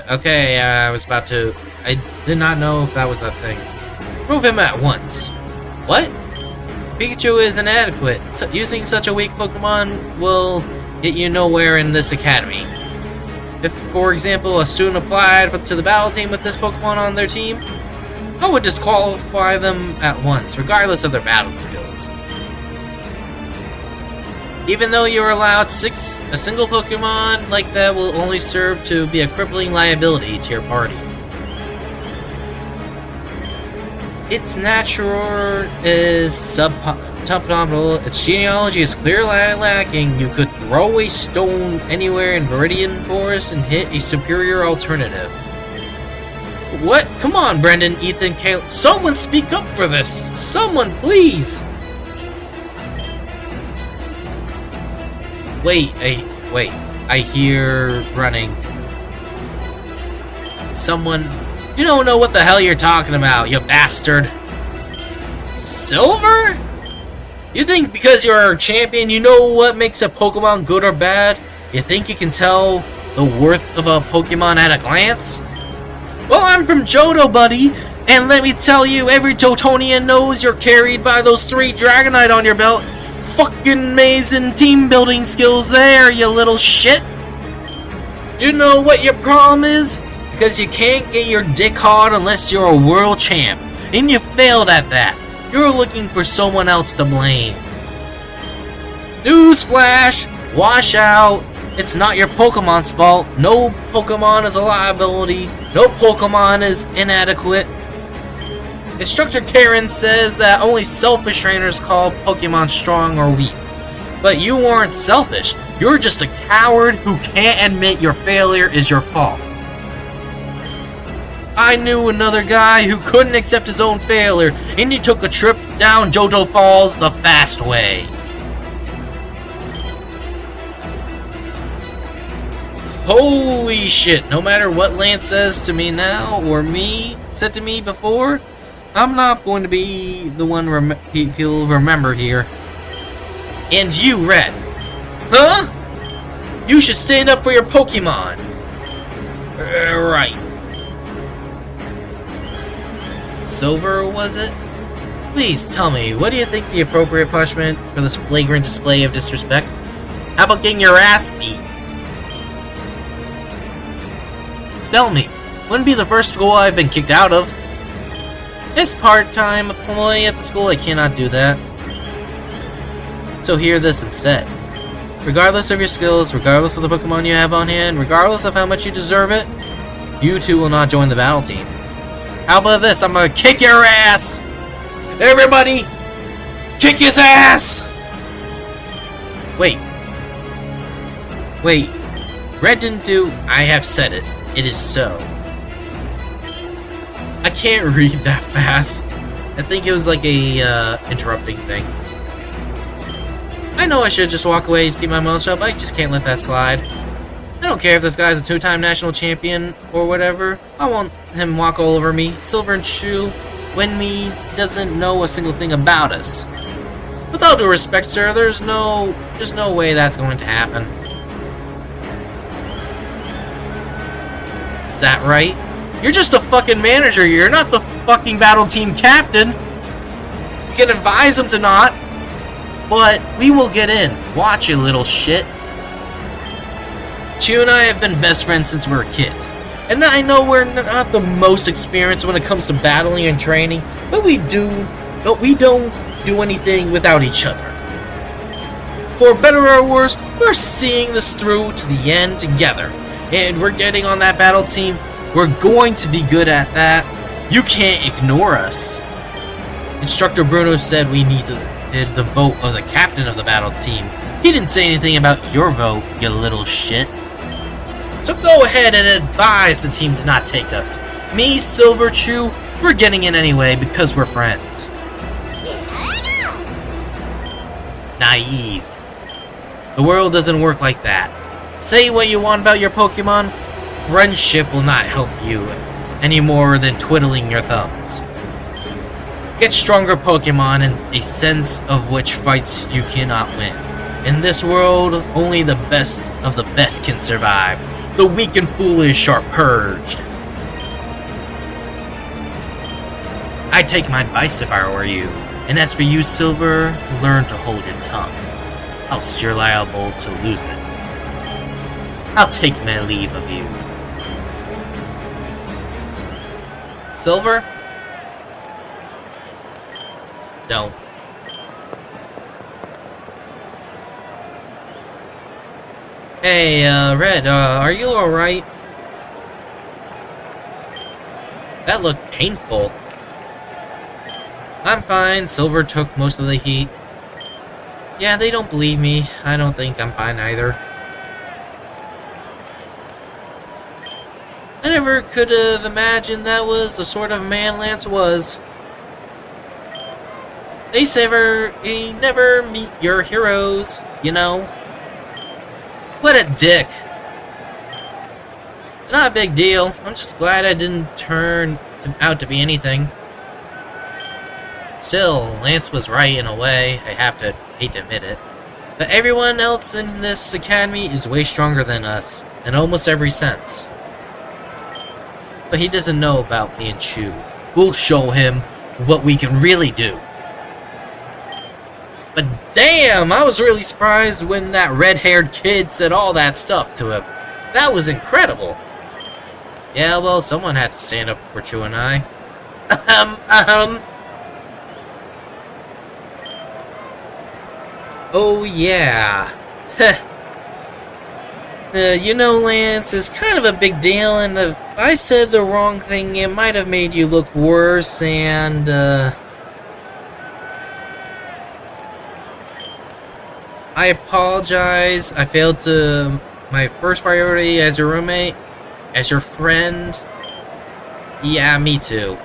Okay, I was about to... I did not know if that was a thing. Prove him at once. What? Pikachu is inadequate. Using such a weak Pokemon will get you nowhere in this academy. If, for example, a student applied to the battle team with this Pokemon on their team, I would disqualify them at once, regardless of their battle skills. Even though you're allowed 6, a single Pokemon like that will only serve to be a crippling liability to your party. Its nature is suboptimal. Its genealogy is clearly lacking. You could throw a stone anywhere in Viridian Forest and hit a superior alternative. What? Come on, Brendan, Ethan, Caleb. Someone speak up for this! Someone, please! Wait, I hear running. Someone... You don't know what the hell you're talking about, you bastard! Silver? You think because you're a champion, you know what makes a Pokemon good or bad? You think you can tell the worth of a Pokemon at a glance? Well, I'm from Johto, buddy, and let me tell you, every Totonian knows you're carried by those 3 Dragonite on your belt. Fucking amazing team building skills there, you little shit. You know what your problem is? Because you can't get your dick hard unless you're a world champ, and you failed at that. You're looking for someone else to blame. Newsflash! Wash out! It's not your Pokemon's fault. No Pokemon is a liability. No Pokemon is inadequate. Instructor Karen says that only selfish trainers call Pokemon strong or weak. But you weren't selfish. You're just a coward who can't admit your failure is your fault. I knew another guy who couldn't accept his own failure, and he took a trip down Johto Falls the fast way. Holy shit, no matter what Lance says to me now, or me said to me before, I'm not going to be the one people remember here. And you, Red. Huh? You should stand up for your Pokemon. Right. Silver, was it? Please tell me, what do you think the appropriate punishment for this flagrant display of disrespect? How about getting your ass beat? Spell me. Wouldn't be the first school I've been kicked out of. It's part-time employee at the school, I cannot do that. So hear this instead. Regardless of your skills, regardless of the Pokemon you have on hand, regardless of how much you deserve it, you two will not join the battle team. How about this? I'm gonna kick your ass! Everybody! Kick his ass! Wait. Red didn't do... I have said it. It is so. I can't read that fast. I think it was like a interrupting thing. I know I should just walk away to keep my mouth shut, but I just can't let that slide. I don't care if this guy's a 2-time national champion or whatever. I want him walk all over me, Silver and Shoe, when he doesn't know a single thing about us. With all due respect, sir, there's no way that's going to happen. Is that right? You're just a fucking manager. You're not the fucking battle team captain. You can advise him to not, but we will get in. Watch, you little shit. Chew and I have been best friends since we were kids. And I know we're not the most experienced when it comes to battling and training, but we don't do anything without each other. For better or worse, we're seeing this through to the end together. And we're getting on that battle team. We're going to be good at that. You can't ignore us. Instructor Bruno said we needed the vote of the captain of the battle team. He didn't say anything about your vote, you little shit. So go ahead and advise the team to not take us. Me, Silver, Chew, we're getting in anyway because we're friends. Naive. The world doesn't work like that. Say what you want about your Pokemon, friendship will not help you any more than twiddling your thumbs. Get stronger Pokemon and a sense of which fights you cannot win. In this world, only the best of the best can survive. The weak and foolish are purged. I'd take my advice if I were you. And as for you, Silver, learn to hold your tongue, else you're liable to lose it. I'll take my leave of you. Silver? Don't. Hey, Red, are you alright? That looked painful. I'm fine. Silver took most of the heat. Yeah, they don't believe me. I don't think I'm fine either. I never could have imagined that was the sort of man Lance was. They say you never meet your heroes, you know. What a dick. It's not a big deal. I'm just glad I didn't turn out to be anything. Still, Lance was right in a way. I hate to admit it. But everyone else in this academy is way stronger than us. in almost every sense. But he doesn't know about me and Chew. We'll show him what we can really do. But damn, I was really surprised when that red-haired kid said all that stuff to him. That was incredible. Yeah, well, someone had to stand up for Chew and I. Oh, yeah. You know, Lance, it's kind of a big deal, and if I said the wrong thing, it might have made you look worse, and, I apologize. I failed to... My first priority as your roommate, as your friend. Yeah, me too.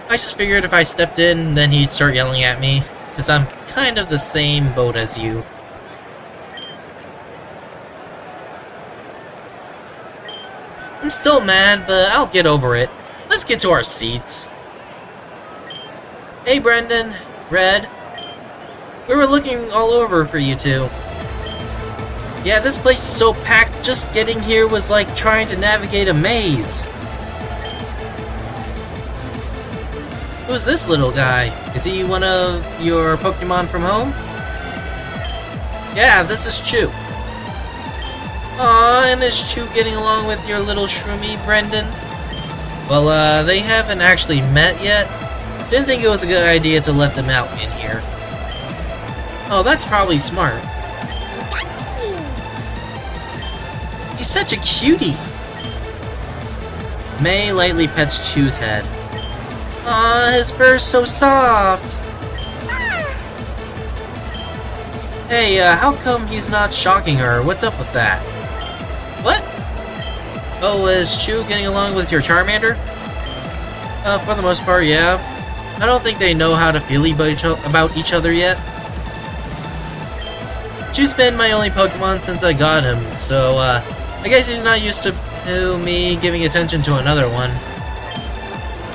I just figured if I stepped in, then he'd start yelling at me, because I'm kind of the same boat as you. I'm still mad, but I'll get over it. Let's get to our seats. Hey, Brendan, Red. We were looking all over for you two. Yeah, this place is so packed, just getting here was like trying to navigate a maze. Who's this little guy? Is he one of your Pokémon from home? Yeah, this is Chew. Aw, and is Chew getting along with your little shroomy, Brendan? Well, they haven't actually met yet. Didn't think it was a good idea to let them out in here. Oh, that's probably smart. He's such a cutie. May lightly pets Chew's head. Aw, his fur's so soft. Hey, how come he's not shocking her? What's up with that? What? Oh, is Chew getting along with your Charmander? For the most part, yeah. I don't think they know how to feel about each other yet. Chew's been my only Pokemon since I got him, so, I guess he's not used to me giving attention to another one.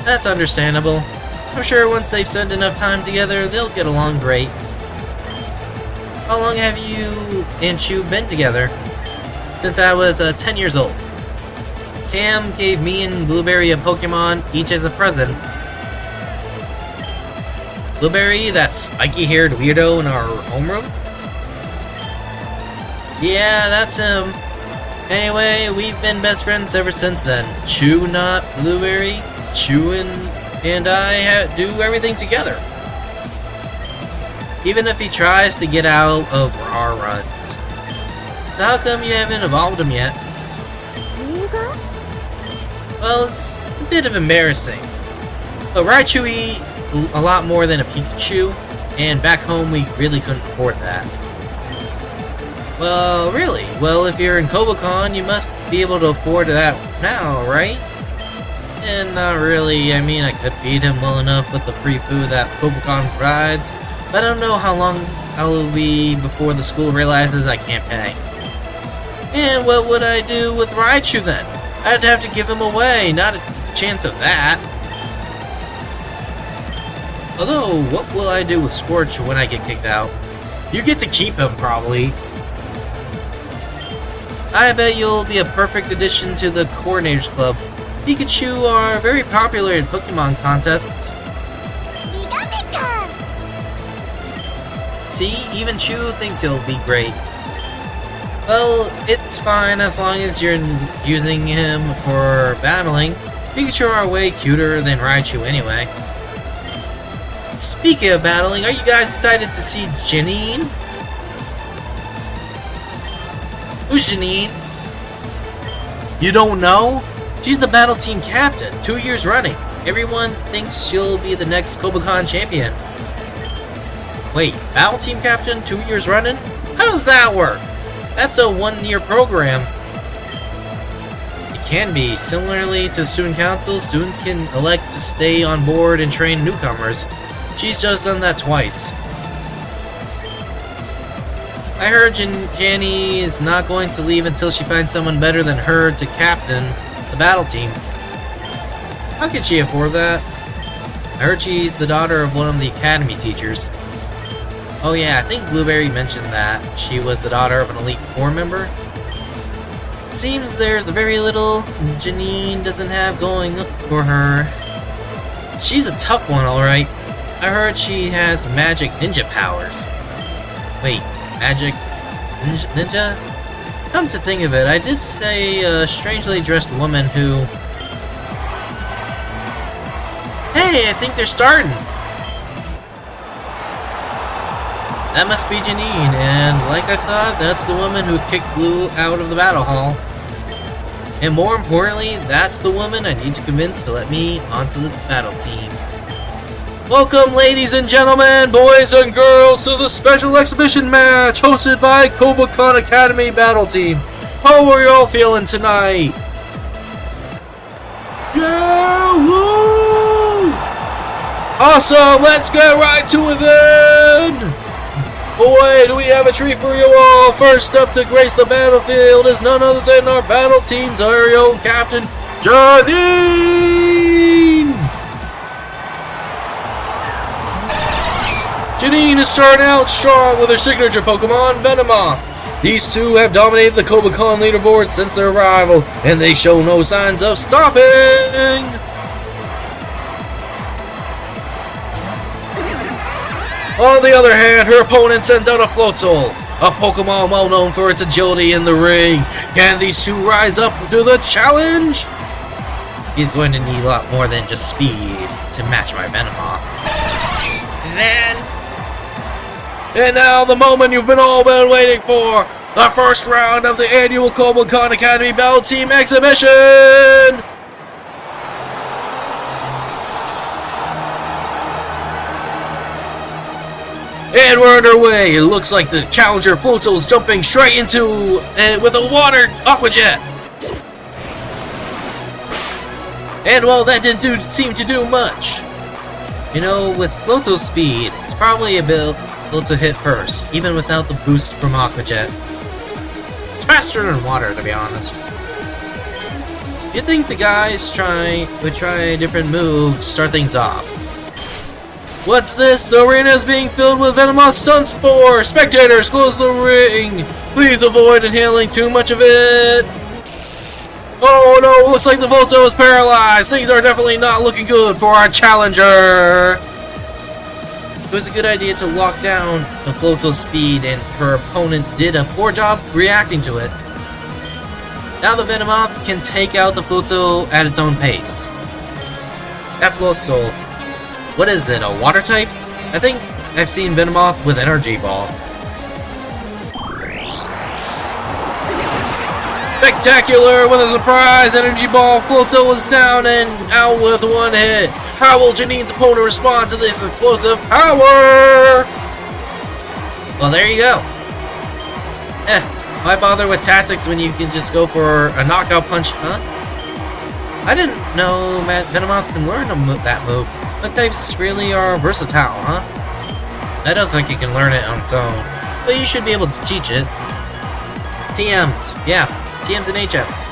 That's understandable. I'm sure once they've spent enough time together, they'll get along great. How long have you and Chew been together? Since I was 10 years old. Sam gave me and Blueberry a Pokemon, each as a present. Blueberry, that spiky-haired weirdo in our homeroom? Yeah, that's him. Anyway, we've been best friends ever since then. Chew, not Blueberry. Chew and I do everything together. Even if he tries to get out of our runs. So how come you haven't evolved him yet? Well, it's a bit of embarrassing. But Raichu eat a lot more than a Pikachu, and back home we really couldn't afford that. Well, really? Well, if you're in Kobocon, you must be able to afford that now, right? And not really. I mean, I could feed him well enough with the free food that Kobocon provides, but I don't know how long I'll be before the school realizes I can't pay. And what would I do with Raichu then? I'd have to give him away, not a chance of that. Although, what will I do with Scorch when I get kicked out? You get to keep him, probably. I bet you'll be a perfect addition to the Coordinators Club. Pikachu are very popular in Pokemon contests. See, even Chew thinks he'll be great. Well, it's fine as long as you're using him for battling. Pikachu are way cuter than Raichu anyway. Speaking of battling, are you guys excited to see Janine? Who's Janine? You don't know? She's the battle team captain, 2 years running. Everyone thinks she'll be the next Kobocon champion. Wait, battle team captain, 2 years running? How does that work? That's a 1-year program. It can be. Similarly to student council, students can elect to stay on board and train newcomers. She's just done that twice. I heard Janny is not going to leave until she finds someone better than her to captain the battle team. How could she afford that? I heard she's the daughter of one of the academy teachers. Oh yeah, I think Blueberry mentioned that. She was the daughter of an Elite Four member. Seems there's very little Janine doesn't have going for her. She's a tough one, alright. I heard she has magic ninja powers. Wait, magic ninja? Come to think of it, I did say a strangely dressed woman who... Hey, I think they're starting! That must be Janine, and like I thought, that's the woman who kicked Blue out of the battle hall. And more importantly, that's the woman I need to convince to let me onto the battle team. Welcome, ladies and gentlemen, boys and girls, to the special exhibition match hosted by Pokémon Academy Battle Team. How are y'all feeling tonight? Yeah! Woo! Awesome! Let's get right to it then! Boy, do we have a treat for you all! First up to grace the battlefield is none other than our battle team's very own captain, Janine! Janine is starting out strong with her signature Pokemon, Venomoth. These two have dominated the Pokémon leaderboard since their arrival, and they show no signs of stopping! On the other hand, her opponent sends out a Floatzel, a Pokemon well known for its agility in the ring. Can these two rise up to the challenge? He's going to need a lot more than just speed to match my Venomoth. And now the moment you've all been waiting for, the first round of the annual Pokémon Academy Battle Team Exhibition! And we're underway. It looks like the challenger Floatzel is jumping straight into with a water Aqua Jet. And well, that didn't seem to do much. You know, with Floatzel's speed, it's probably able to hit first, even without the boost from Aqua Jet. It's faster than water, to be honest. You'd think the guys would try a different move to start things off. What's this? The arena is being filled with Venomoth Stun Spore! Spectators, close the ring! Please avoid inhaling too much of it! Oh no, looks like the Volto is paralyzed! Things are definitely not looking good for our challenger! It was a good idea to lock down the Floatzel's speed, and her opponent did a poor job reacting to it. Now the Venomoth can take out the Floatzel at its own pace. That Floatzel... What is it, a water type? I think I've seen Venomoth with Energy Ball. Spectacular! With a surprise Energy Ball, Floatzel was down and out with one hit. How will Janine's opponent respond to this explosive power? Well, there you go. Why bother with tactics when you can just go for a knockout punch, huh? I didn't know Venomoth can learn that move. But types really are versatile, huh? I don't think you can learn it on its own, but you should be able to teach it. TMs, yeah, TMs and HMs.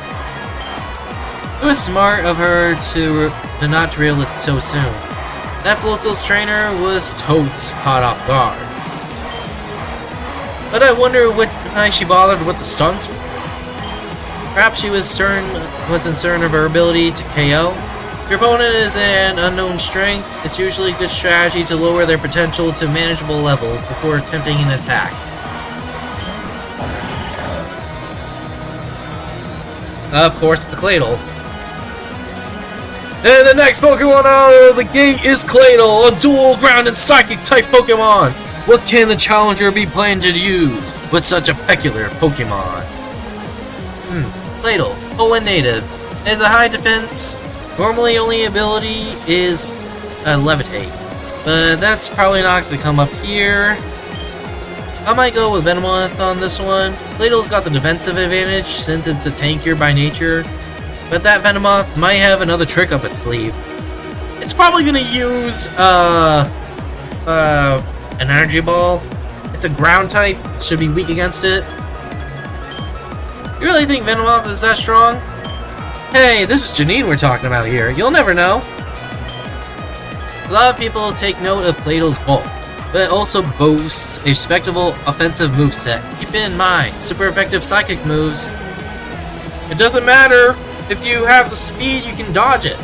It was smart of her to not reel it so soon. That Floatzel's trainer was totes caught off guard. But I wonder why she bothered with the stunts. Perhaps she was uncertain of her ability to KO. If your opponent is an unknown strength, it's usually a good strategy to lower their potential to manageable levels before attempting an attack. Of course, it's a Claydol. And the next Pokemon out of the gate is Claydol, a dual ground and psychic type Pokemon. What can the challenger be planning to use with such a peculiar Pokemon? Claydol, Poland native, has a high defense. Normally, only ability is Levitate, but that's probably not going to come up here. I might go with Venomoth on this one. Claydol's got the defensive advantage since it's a tankier by nature, but that Venomoth might have another trick up its sleeve. It's probably going to use an Energy Ball. It's a ground type, should be weak against it. You really think Venomoth is that strong? Hey, this is Janine we're talking about here. You'll never know. A lot of people take note of Claydol's bulk, but it also boasts a respectable offensive moveset. Keep it in mind, super effective psychic moves. It doesn't matter if you have the speed, you can dodge it.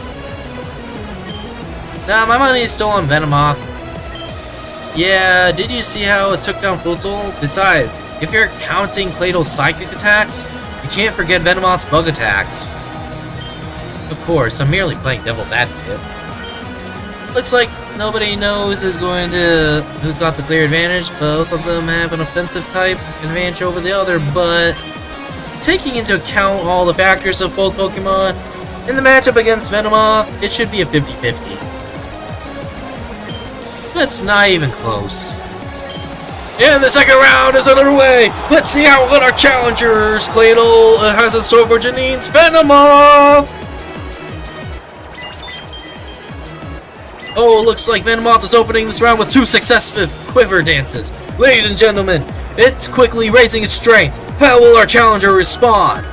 Nah, my money is still on Venomoth. Yeah, did you see how it took down Floatzel? Besides, if you're counting Cladle's psychic attacks, you can't forget Venomoth's bug attacks. Of course, I'm merely playing devil's advocate. Looks like nobody knows who's got the clear advantage. Both of them have an offensive type advantage over the other, but taking into account all the factors of both Pokemon, in the matchup against Venomoth, it should be a 50-50. That's not even close. And the second round is underway! Let's see how good our challengers Cladle has in store for Janine's Venomoth! Oh, it looks like Venomoth is opening this round with 2 successive quiver dances. Ladies and gentlemen, it's quickly raising its strength. How will our challenger respond?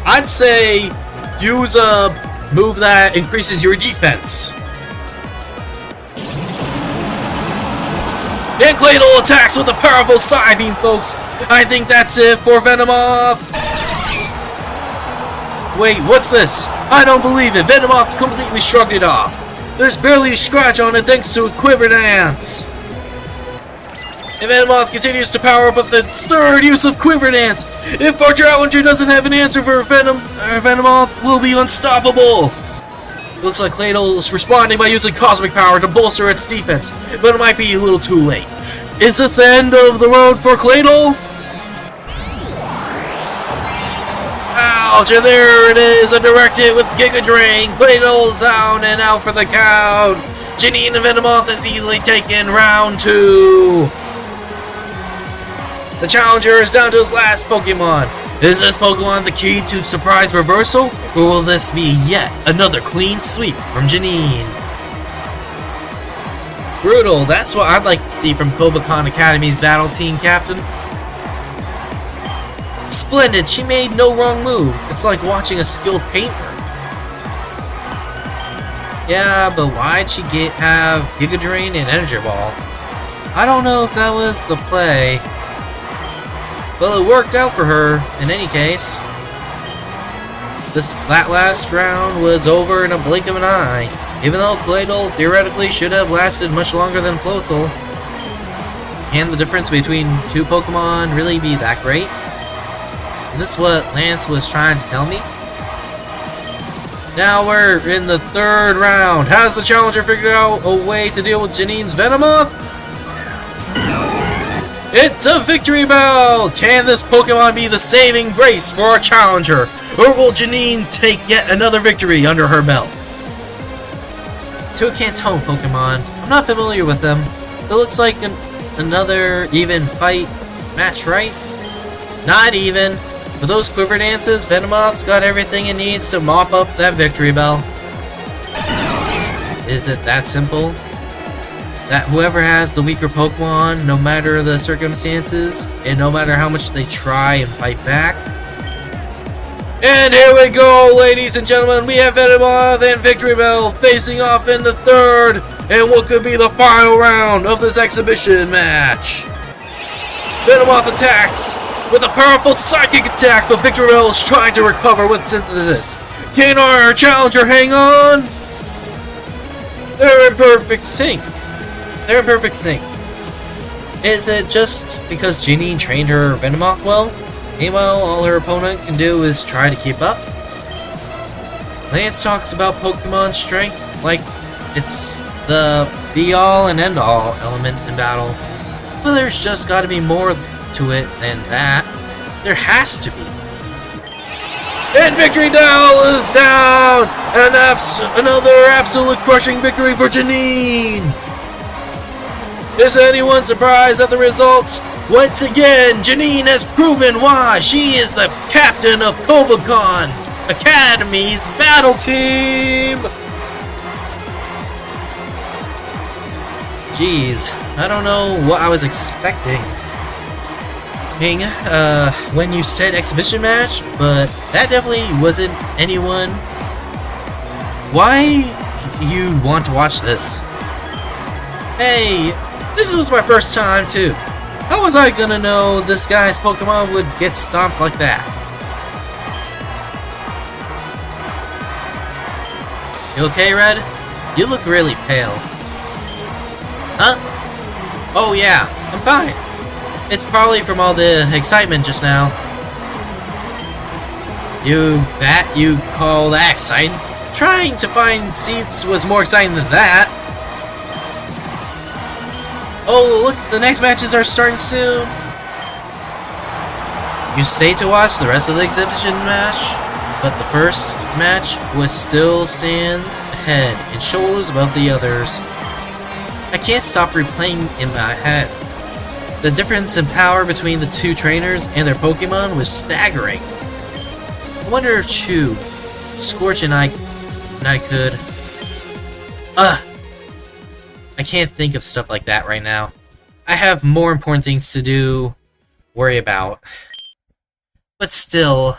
I'd say use a move that increases your defense. And Cladle attacks with a powerful side beam, folks. I think that's it for Venomoth. Wait, what's this? I don't believe it. Venomoth's completely shrugged it off. There's barely a scratch on it thanks to a quiver dance. And Venomoth continues to power up with the third use of quiver dance. If our challenger doesn't have an answer for Venomoth will be unstoppable. Looks like Cladle is responding by using cosmic power to bolster its defense, but it might be a little too late. Is this the end of the road for Cladle? Ouch, and there it is, a direct hit with Giga Drain. Cladle's down and out for the count. Janine and Venomoth is easily taken round 2. The challenger is down to his last Pokemon. Is this Pokemon the key to surprise reversal, or will this be yet another clean sweep from Janine? Brutal, that's what I'd like to see from Kobakon Academy's battle team captain. Splendid, she made no wrong moves. It's like watching a skilled painter. Yeah, but why'd she have Giga Drain and Energy Ball? I don't know if that was the play. Well, it worked out for her, in any case. That last round was over in a blink of an eye, even though Cladle theoretically should have lasted much longer than Floatzel. Can the difference between 2 Pokemon really be that great? Is this what Lance was trying to tell me? Now we're in the 3rd round. Has the challenger figured out a way to deal with Janine's Venomoth? It's a victory bell! Can this Pokemon be the saving grace for our challenger? Or will Janine take yet another victory under her belt? 2 Canton Pokemon. I'm not familiar with them. It looks like another even fight match, right? Not even. For those quiver dances, Venomoth's got everything it needs to mop up that victory bell. Is it that simple? That whoever has the weaker Pokemon, no matter the circumstances, and no matter how much they try and fight back. And here we go, ladies and gentlemen, we have Venomoth and Victory Bell facing off in the 3rd, and what could be the final round of this exhibition match. Venomoth attacks with a powerful psychic attack, but Victory Bell is trying to recover with synthesis. Can our challenger hang on? They're in perfect sync. They're in perfect sync. Is it just because Janine trained her Venomoth well? Meanwhile, all her opponent can do is try to keep up? Lance talks about Pokemon strength like it's the be-all and end-all element in battle. But there's just gotta be more to it than that. There has to be. And Victory Bell is down! And another absolute crushing victory for Janine! Is anyone surprised at the results? Once again, Janine has proven why she is the captain of Kobakon's Academy's battle team! Jeez, I don't know what I was expecting. When you said exhibition match, but that definitely wasn't anyone. Why you'd want to watch this? Hey, this was my first time too. How was I gonna know this guy's Pokemon would get stomped like that? You okay, Red? You look really pale. Huh? Oh yeah, I'm fine. It's probably from all the excitement just now. You call that exciting? Trying to find seats was more exciting than that. Oh, look, the next matches are starting soon. You stay to watch the rest of the exhibition match, but the first match was still stand head and shoulders above the others. I can't stop replaying in my head. The difference in power between the two trainers and their Pokemon was staggering. I wonder if Chew, Scorch, and I could... I can't think of stuff like that right now. I have more important things to worry about. But still...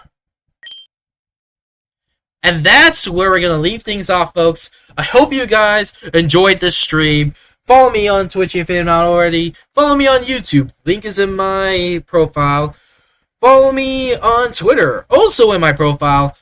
And that's where we're going to leave things off, folks. I hope you guys enjoyed this stream. Follow me on Twitch if you're not already. Follow me on YouTube. Link is in my profile. Follow me on Twitter, also in my profile.